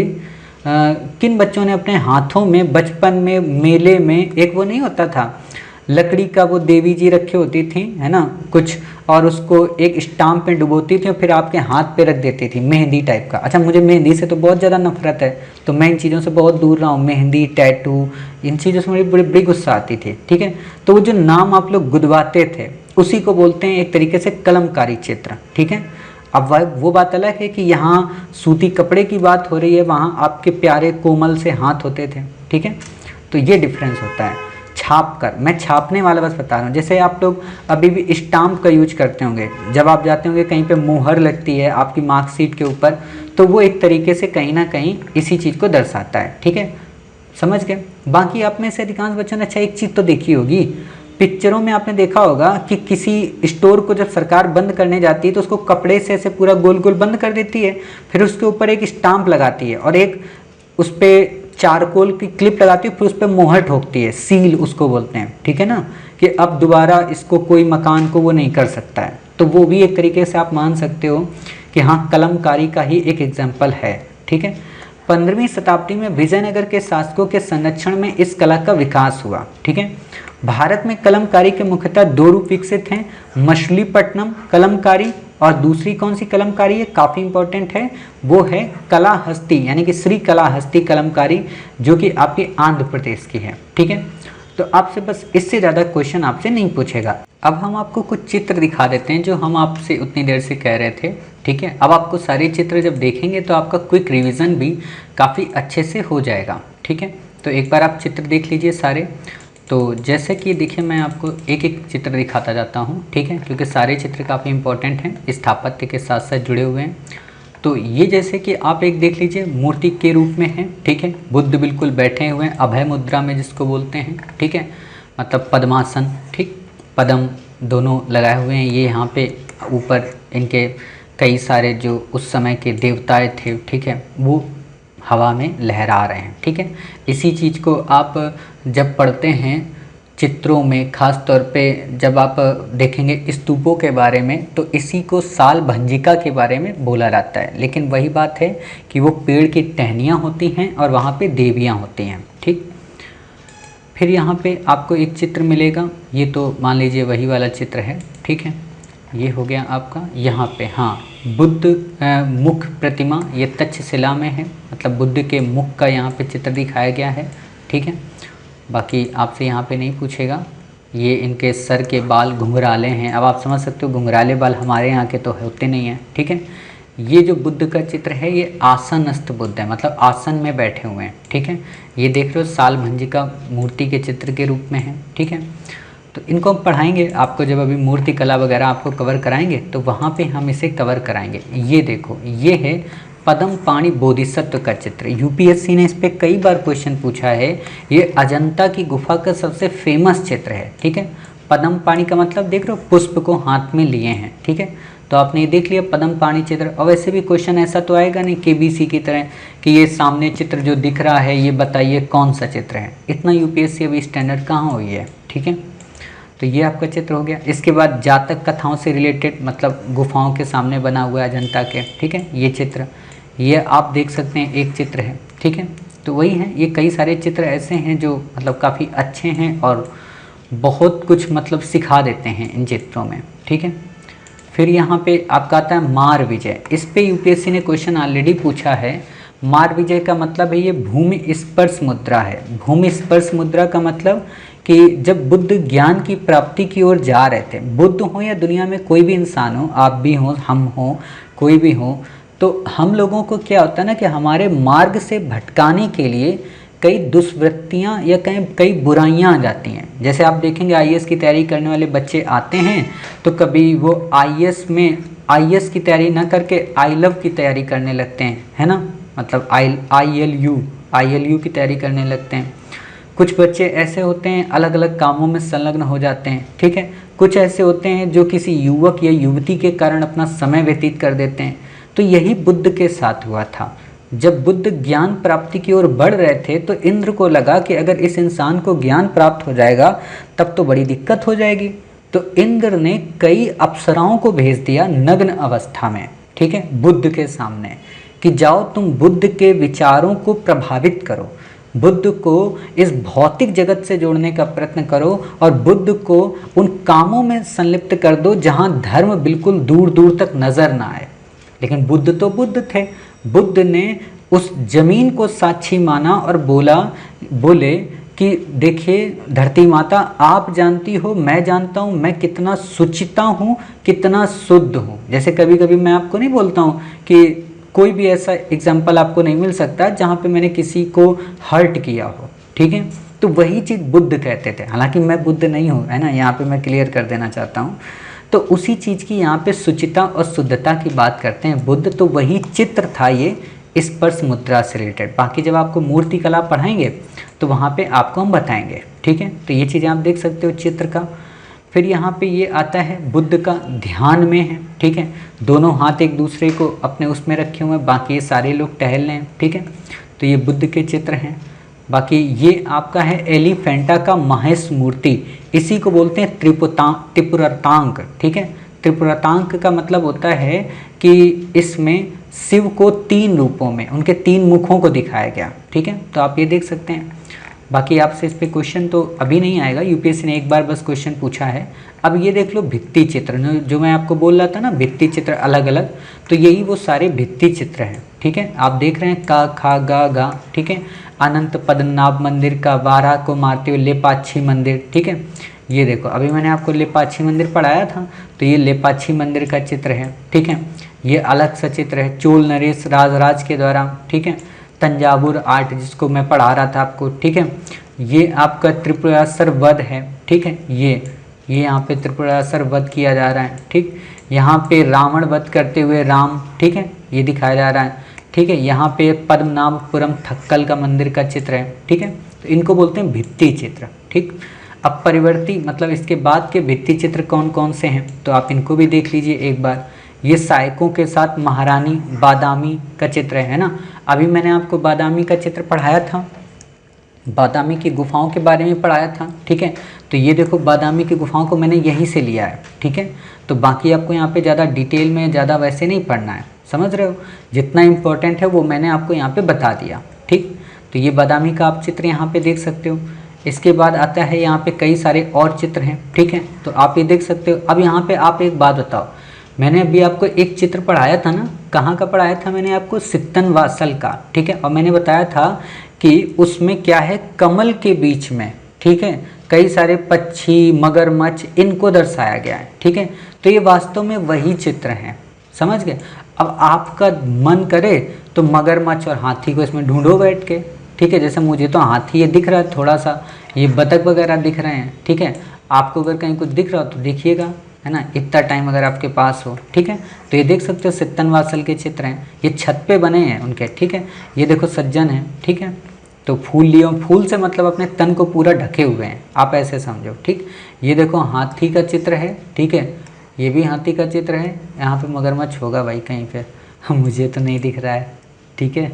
किन बच्चों ने अपने हाथों में बचपन में मेले में एक वो नहीं होता था लकड़ी का, वो देवी जी रखी होती थी, है ना कुछ, और उसको एक स्टाम्प में डुबोती थी और फिर आपके हाथ पे रख देती थी, मेहंदी टाइप का। अच्छा, मुझे मेहंदी से तो बहुत ज़्यादा नफरत है, तो मैं इन चीज़ों से बहुत दूर रहा हूँ। मेहंदी, टैटू, इन चीज़ों से मुझे बड़ी गुस्सा आती थी। ठीक है, तो वो जो नाम आप लोग गुदवाते थे उसी को बोलते हैं एक तरीके से कलमकारी चित्र। ठीक है, अब वो बात अलग है कि यहाँ सूती कपड़े की बात हो रही है, वहाँ आपके प्यारे कोमल से हाथ होते थे। ठीक है, तो ये डिफरेंस होता है। छाप कर, मैं छापने वाला बस बता रहा हूँ। जैसे आप लोग अभी भी स्टाम्प का यूज करते होंगे, जब आप जाते होंगे कहीं पे मोहर लगती है आपकी मार्कशीट के ऊपर, तो वो एक तरीके से कहीं ना कहीं इसी चीज़ को दर्शाता है। ठीक है, समझ गए। बाकी आप में से अधिकांश बच्चों ने अच्छा एक चीज़ तो देखी होगी, पिक्चरों में आपने देखा होगा कि किसी स्टोर को जब सरकार बंद करने जाती है तो उसको कपड़े से ऐसे पूरा गोल गोल बंद कर देती है, फिर उसके ऊपर एक स्टाम्प लगाती है और एक उस पर चारकोल की क्लिप लगाती है, फिर उस पर मोहर ठोकती है, सील उसको बोलते हैं। ठीक है ना, कि अब दोबारा इसको कोई मकान को वो नहीं कर सकता है। तो वो भी एक तरीके से आप मान सकते हो कि हाँ, कलमकारी का ही एक एग्जाम्पल है। ठीक है, 15वीं शताब्दी में विजयनगर के शासकों के संरक्षण में इस कला का विकास हुआ। ठीक है, भारत में कलमकारी के मुख्यतः दो रूप विकसित हैं, मछलीपट्टनम कलमकारी और दूसरी कौन सी कलमकारी है, काफ़ी इंपॉर्टेंट है, वो है कलाहस्ती यानी कि श्री कलाहस्ती कलमकारी, जो कि आपके आंध्र प्रदेश की है। ठीक है, तो आपसे बस इससे ज़्यादा क्वेश्चन आपसे नहीं पूछेगा। अब हम आपको कुछ चित्र दिखा देते हैं जो हम आपसे उतनी देर से कह रहे थे। ठीक है, अब आपको सारे चित्र जब देखेंगे तो आपका क्विक रिवीजन भी काफ़ी अच्छे से हो जाएगा। ठीक है, तो एक बार आप चित्र देख लीजिए सारे। तो जैसे कि देखिए, मैं आपको एक एक चित्र दिखाता जाता हूँ। ठीक है, क्योंकि सारे चित्र काफ़ी इंपॉर्टेंट हैं, स्थापत्य के साथ साथ जुड़े हुए हैं। तो ये जैसे कि आप एक देख लीजिए, मूर्ति के रूप में है। ठीक है, बुद्ध बिल्कुल बैठे हुए हैं अभय मुद्रा में, जिसको बोलते हैं। ठीक है, मतलब पद्मासन। ठीक, पद्म दोनों लगाए हुए हैं। ये यहाँ पे ऊपर इनके कई सारे जो उस समय के देवताएं थे, ठीक है, वो हवा में लहरा रहे हैं। ठीक है, इसी चीज़ को आप जब पढ़ते हैं चित्रों में, ख़ास तौर पे जब आप देखेंगे स्तूपों के बारे में, तो इसी को साल भंजिका के बारे में बोला जाता है। लेकिन वही बात है कि वो पेड़ की टहनियाँ होती हैं और वहाँ पे देवियाँ होती हैं। ठीक, फिर यहाँ पे आपको एक चित्र मिलेगा, ये तो मान लीजिए वही वाला चित्र है। ठीक है, ये हो गया आपका यहाँ पे, हाँ, बुद्ध मुख प्रतिमा, ये तक्षशिला में है, मतलब बुद्ध के मुख का यहाँ पे चित्र दिखाया गया है। ठीक है, बाकी आपसे यहाँ पे नहीं पूछेगा। ये इनके सर के बाल घुंघराले हैं। अब आप समझ सकते हो घुंघराले बाल हमारे यहाँ के तो होते नहीं हैं। ठीक है, ये जो बुद्ध का चित्र है ये आसनस्थ बुद्ध है, मतलब आसन में बैठे हुए हैं। ठीक है, ये देख रहे हो साल भंजिका मूर्ति के चित्र के रूप में है। ठीक है, तो इनको हम पढ़ाएंगे आपको, जब अभी मूर्ति कला वगैरह आपको कवर कराएंगे तो वहाँ पे हम इसे कवर कराएंगे। ये देखो, ये है पद्म पाणी बोधिसत्व का चित्र। यूपीएससी ने इस पर कई बार क्वेश्चन पूछा है। ये अजंता की गुफा का सबसे फेमस चित्र है। ठीक है, पद्म पाणी का मतलब देख रहे हो, पुष्प को हाथ में लिए हैं। ठीक है, तो आपने ये देख लिया पद्म पाणी चित्र। और वैसे भी क्वेश्चन ऐसा तो आएगा नहीं केबीसी की तरह कि ये सामने चित्र जो दिख रहा है ये बताइए कौन सा चित्र है। इतना यूपीएससी अभी स्टैंडर्ड कहाँ हुई है। ठीक है, तो ये आपका चित्र हो गया। इसके बाद जातक कथाओं से रिलेटेड, मतलब गुफाओं के सामने बना हुआ है अजंता के। ठीक है, ये चित्र, ये आप देख सकते हैं एक चित्र है। ठीक है, तो वही है, ये कई सारे चित्र ऐसे हैं जो मतलब काफ़ी अच्छे हैं और बहुत कुछ मतलब सिखा देते हैं इन चित्रों में। ठीक है, फिर यहाँ पे आपका आता है मार विजय। इस पे यूपीएससी ने क्वेश्चन ऑलरेडी पूछा है। मार विजय का मतलब है ये भूमि स्पर्श मुद्रा है। भूमि स्पर्श मुद्रा का मतलब कि जब बुद्ध ज्ञान की प्राप्ति की ओर जा रहे थे, बुद्ध हो या दुनिया में कोई भी इंसान हो, आप भी हो, हम हो, कोई भी हो, तो हम लोगों को क्या होता है ना कि हमारे मार्ग से भटकाने के लिए कई दुष्वृत्तियाँ या कई बुराइयाँ आ जाती हैं। जैसे आप देखेंगे आईएएस की तैयारी करने वाले बच्चे आते हैं तो कभी वो आईएएस की तैयारी ना करके आई लव की तैयारी करने लगते हैं, है ना, मतलब ILU ILU की तैयारी करने लगते हैं। कुछ बच्चे ऐसे होते हैं अलग अलग कामों में संलग्न हो जाते हैं, ठीक है। कुछ ऐसे होते हैं जो किसी युवक या युवती के कारण अपना समय व्यतीत कर देते हैं। तो यही बुद्ध के साथ हुआ था। जब बुद्ध ज्ञान प्राप्ति की ओर बढ़ रहे थे तो इंद्र को लगा कि अगर इस इंसान को ज्ञान प्राप्त हो जाएगा तब तो बड़ी दिक्कत हो जाएगी। तो इंद्र ने कई अप्सराओं को भेज दिया नग्न अवस्था में, ठीक है, बुद्ध के सामने, कि जाओ तुम बुद्ध के विचारों को प्रभावित करो, बुद्ध को इस भौतिक जगत से जोड़ने का प्रयत्न करो और बुद्ध को उन कामों में संलिप्त कर दो जहां धर्म बिल्कुल दूर दूर तक नजर ना आए। लेकिन बुद्ध तो बुद्ध थे। बुद्ध ने उस जमीन को साक्षी माना और बोले कि देखिए धरती माता, आप जानती हो, मैं जानता हूँ मैं कितना सुचिता हूँ, कितना शुद्ध हूँ। जैसे कभी कभी मैं आपको नहीं बोलता हूँ कि कोई भी ऐसा एग्जाम्पल आपको नहीं मिल सकता जहाँ पे मैंने किसी को हर्ट किया हो, ठीक है। तो वही चीज़ बुद्ध कहते थे। हालांकि मैं बुद्ध नहीं हूँ, है ना, यहाँ पे मैं क्लियर कर देना चाहता हूँ। तो उसी चीज़ की यहाँ पे सुचिता और शुद्धता की बात करते हैं बुद्ध। तो वही चित्र था ये स्पर्श मुद्रा से रिलेटेड। बाकी जब आपको मूर्ति कला पढ़ाएंगे तो वहाँ पे आपको हम बताएंगे, ठीक है। तो ये चीज़ें आप देख सकते हो चित्र का। फिर यहाँ पे ये आता है बुद्ध का ध्यान में है, ठीक है, दोनों हाथ एक दूसरे को अपने उसमें रखे हुए हैं, बाकी ये सारे लोग टहल रहे हैं, ठीक है। तो ये बुद्ध के चित्र हैं। बाकी ये आपका है एलिफेंटा का महेश मूर्ति, इसी को बोलते हैं त्रिपुरातांक, ठीक है। त्रिपुरातांक का मतलब होता है कि इसमें शिव को 3 रूपों में, उनके 3 मुखों को दिखाया गया, ठीक है। तो आप ये देख सकते हैं। बाकी आपसे इस पे क्वेश्चन तो अभी नहीं आएगा, यूपीएससी ने एक बार बस क्वेश्चन पूछा है। अब ये देख लो भित्ति चित्र, जो मैं आपको बोल रहा था ना, भित्ति चित्र अलग अलग, तो यही वो सारे भित्ति चित्र हैं, ठीक है। आप देख रहे हैं का खा गा गा, ठीक है। अनंत पद्मनाभ मंदिर का, वारा को मारते हुए लेपाक्षी मंदिर, ठीक है। ये देखो अभी मैंने आपको लेपाक्षी मंदिर पढ़ाया था, तो ये लेपाक्षी मंदिर का चित्र है, ठीक है। ये अलग सा चित्र है चोल नरेश राजराज के द्वारा, ठीक है। तंजावुर आर्ट जिसको मैं पढ़ा रहा था आपको, ठीक है। ये आपका त्रिपुरासुर वध है, ठीक है। ये यहाँ पे त्रिपुरासुर वध किया जा रहा है, ठीक। यहाँ पे रावण वध करते हुए राम, ठीक है, ये दिखाया जा रहा है, ठीक है। यहाँ पे पद्मनाभपुरम थक्कल का मंदिर का चित्र है, ठीक है। तो इनको बोलते हैं भित्ति चित्र, ठीक। अब परिवर्ती मतलब इसके बाद के भित्ति चित्र कौन कौन से हैं, तो आप इनको भी देख लीजिए एक बार। ये सायकों के साथ महारानी बादामी का चित्र है ना। अभी मैंने आपको बादामी का चित्र पढ़ाया था, बादामी की गुफाओं के बारे में पढ़ाया था, ठीक है। तो ये देखो बादामी की गुफाओं को मैंने यहीं से लिया है, ठीक है। तो बाकी आपको यहाँ पे ज़्यादा डिटेल में ज़्यादा वैसे नहीं पढ़ना है, समझ रहे हो। जितना इम्पोर्टेंट है वो मैंने आपको यहाँ पे बता दिया, ठीक। तो ये बादामी का आप चित्र यहाँ पे देख सकते हो। इसके बाद आता है यहाँ पे कई सारे और चित्र हैं, ठीक है। तो आप ये देख सकते हो। अब यहाँ पे आप एक बात बताओ, मैंने अभी आपको एक चित्र पढ़ाया था ना, कहाँ का पढ़ाया था मैंने आपको, सित्तनवासल का, ठीक है। और मैंने बताया था कि उसमें क्या है, कमल के बीच में, ठीक है, कई सारे पक्षी मगरमच्छ इनको दर्शाया गया है, ठीक है। तो ये वास्तव में वही चित्र हैं, समझ गए। अब आपका मन करे तो मगरमच्छ और हाथी को इसमें ढूंढो बैठ के, ठीक है। जैसे मुझे तो हाथी ये दिख रहा है थोड़ा सा, ये बतख वगैरह दिख रहे हैं, ठीक है। आपको अगर कहीं कुछ दिख रहा हो तो देखिएगा, है ना, इतना टाइम अगर आपके पास हो, ठीक है। तो ये देख सकते हो सित्तनवासल के चित्र हैं, ये छत पे बने हैं उनके, ठीक है। ये देखो सज्जन है, ठीक है। तो फूल लिए, फूल से मतलब अपने तन को पूरा ढके हुए हैं, आप ऐसे समझो, ठीक। ये देखो हाथी का चित्र है, ठीक है। ये भी हाथी का चित्र है। यहाँ पे मगरमच्छ होगा भाई कहीं पे, मुझे तो नहीं दिख रहा है, ठीक है।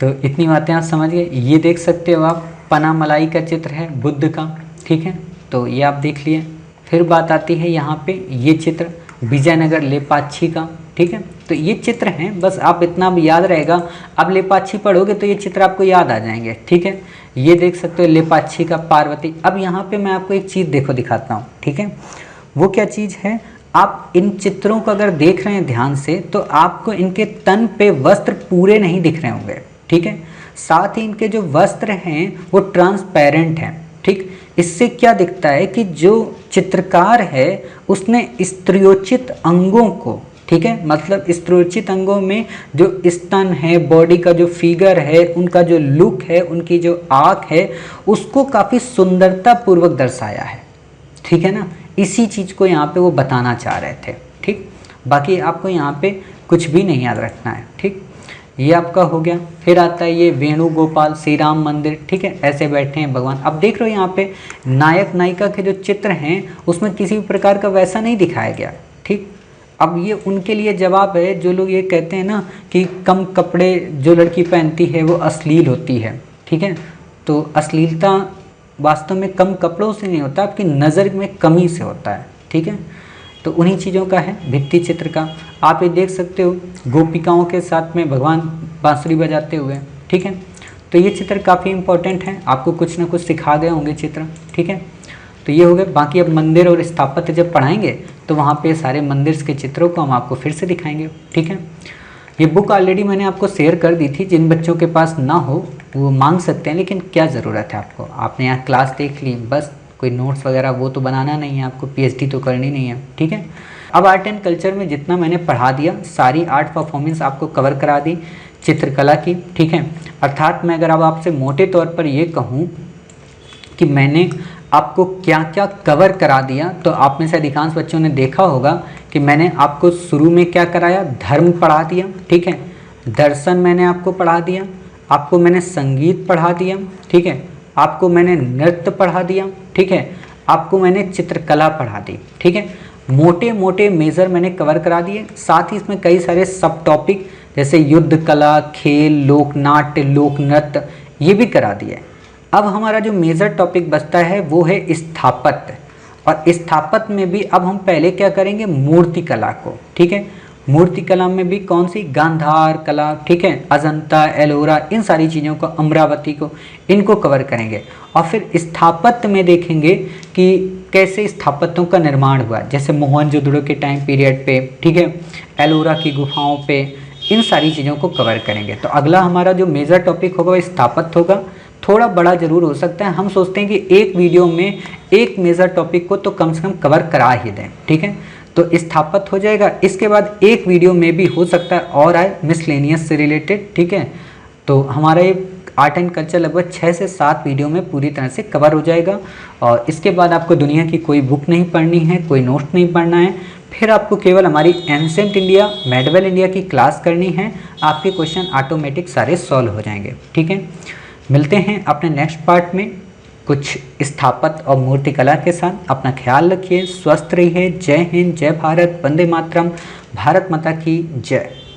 तो इतनी बातें आप समझ गए। ये देख सकते हो आप पनामलाई का चित्र है बुद्ध का, ठीक है। तो ये आप देख लिए। फिर बात आती है यहाँ पे ये चित्र विजयनगर लेपाक्षी का, ठीक है। तो ये चित्र हैं, बस आप इतना भी याद रहेगा। अब लेपाक्षी पढ़ोगे तो ये चित्र आपको याद आ जाएंगे, ठीक है। ये देख सकते हो लेपाक्षी का पार्वती। अब यहाँ पे मैं आपको एक चीज़ देखो दिखाता हूँ, ठीक है। वो क्या चीज़ है, आप इन चित्रों को अगर देख रहे हैं ध्यान से तो आपको इनके तन पे वस्त्र पूरे नहीं दिख रहे होंगे, ठीक है। साथ ही इनके जो वस्त्र हैं वो ट्रांसपेरेंट हैं, ठीक। इससे क्या दिखता है कि जो चित्रकार है उसने स्त्रियोचित अंगों को, ठीक है, मतलब स्त्रियोचित अंगों में जो स्तन है, बॉडी का जो फिगर है, उनका जो लुक है, उनकी जो आँख है, उसको काफ़ी सुंदरता पूर्वक दर्शाया है, ठीक है ना। इसी चीज़ को यहाँ पे वो बताना चाह रहे थे, ठीक। बाकी आपको यहाँ पे कुछ भी नहीं याद रखना है, ठीक। ये आपका हो गया। फिर आता है ये वेणुगोपाल श्री राम मंदिर, ठीक है, ऐसे बैठे हैं भगवान। अब देख रहे हो यहाँ पे नायक नायिका के जो चित्र हैं उसमें किसी भी प्रकार का वैसा नहीं दिखाया गया, ठीक। अब ये उनके लिए जवाब है जो लोग ये कहते हैं ना कि कम कपड़े जो लड़की पहनती है वो अश्लील होती है, ठीक है। तो अश्लीलता वास्तव में कम कपड़ों से नहीं होता, आपकी नज़र में कमी से होता है, ठीक है। तो उन्हीं चीज़ों का है भित्ति चित्र का। आप ये देख सकते हो गोपिकाओं के साथ में भगवान बांसुरी बजाते हुए, ठीक है। तो ये चित्र काफ़ी इंपॉर्टेंट है, आपको कुछ ना कुछ सिखा गए होंगे चित्र, ठीक है। तो ये हो गए। बाकी अब मंदिर और स्थापत्य जब पढ़ाएंगे तो वहाँ पे सारे मंदिर के चित्रों को हम आपको फिर से दिखाएंगे, ठीक है। ये बुक ऑलरेडी मैंने आपको शेयर कर दी थी, जिन बच्चों के पास ना हो वो मांग सकते हैं, लेकिन क्या ज़रूरत है आपको, आपने यहाँ क्लास देख ली बस, कोई नोट्स वगैरह वो तो बनाना नहीं है आपको, पीएचडी तो करनी नहीं है, ठीक है। अब आर्ट एंड कल्चर में जितना मैंने पढ़ा दिया, सारी आर्ट परफॉर्मेंस आपको कवर करा दी चित्रकला की, ठीक है। अर्थात मैं अगर अब आपसे मोटे तौर पर ये कहूँ कि मैंने आपको क्या क्या कवर करा दिया, तो आप में से अधिकांश बच्चों ने देखा होगा कि मैंने आपको शुरू में क्या कराया, धर्म पढ़ा दिया, ठीक है, दर्शन मैंने आपको पढ़ा दिया, आपको मैंने संगीत पढ़ा दिया, ठीक है, आपको मैंने नृत्य पढ़ा दिया, ठीक है, आपको मैंने चित्रकला पढ़ा दी, ठीक है। मोटे मोटे मेजर मैंने कवर करा दिए। साथ ही इसमें कई सारे सब टॉपिक जैसे युद्ध कला, खेल, लोकनाट्य, लोक नृत्य ये भी करा दिए। अब हमारा जो मेजर टॉपिक बचता है वो है स्थापत्य, और स्थापत्य में भी अब हम पहले क्या करेंगे, मूर्ति कला को, ठीक है। मूर्ति कला में भी कौन सी, गांधार कला, ठीक है, अजंता, एलोरा, इन सारी चीज़ों को, अमरावती को, इनको कवर करेंगे। और फिर स्थापत्य में देखेंगे कि कैसे स्थापत्यों का निर्माण हुआ, जैसे मोहनजोदड़ो के टाइम पीरियड पे, ठीक है, एलोरा की गुफाओं पे, इन सारी चीज़ों को कवर करेंगे। तो अगला हमारा जो मेजर टॉपिक होगा वो स्थापत्य होगा। थोड़ा बड़ा जरूर हो सकता है, हम सोचते हैं कि एक वीडियो में एक मेजर टॉपिक को तो कम से कम कवर करा ही दें, ठीक है। तो स्थापत्य हो जाएगा, इसके बाद एक वीडियो में भी हो सकता है और आए मिसलेनियस से रिलेटेड, ठीक है। तो हमारा ये आर्ट एंड कल्चर लगभग 6 से 7 वीडियो में पूरी तरह से कवर हो जाएगा। और इसके बाद आपको दुनिया की कोई बुक नहीं पढ़नी है, कोई नोट्स नहीं पढ़ना है, फिर आपको केवल हमारी एंशिएंट इंडिया, मेडिवल इंडिया की क्लास करनी है। आपके क्वेश्चन ऑटोमेटिक सारे सॉल्व हो जाएंगे, ठीक है। मिलते हैं अपने नेक्स्ट पार्ट में कुछ स्थापत्य और मूर्तिकला के साथ। अपना ख्याल रखिए, स्वस्थ रहिए। जय हिंद, जय भारत, वंदे मातरम, भारत माता की जय।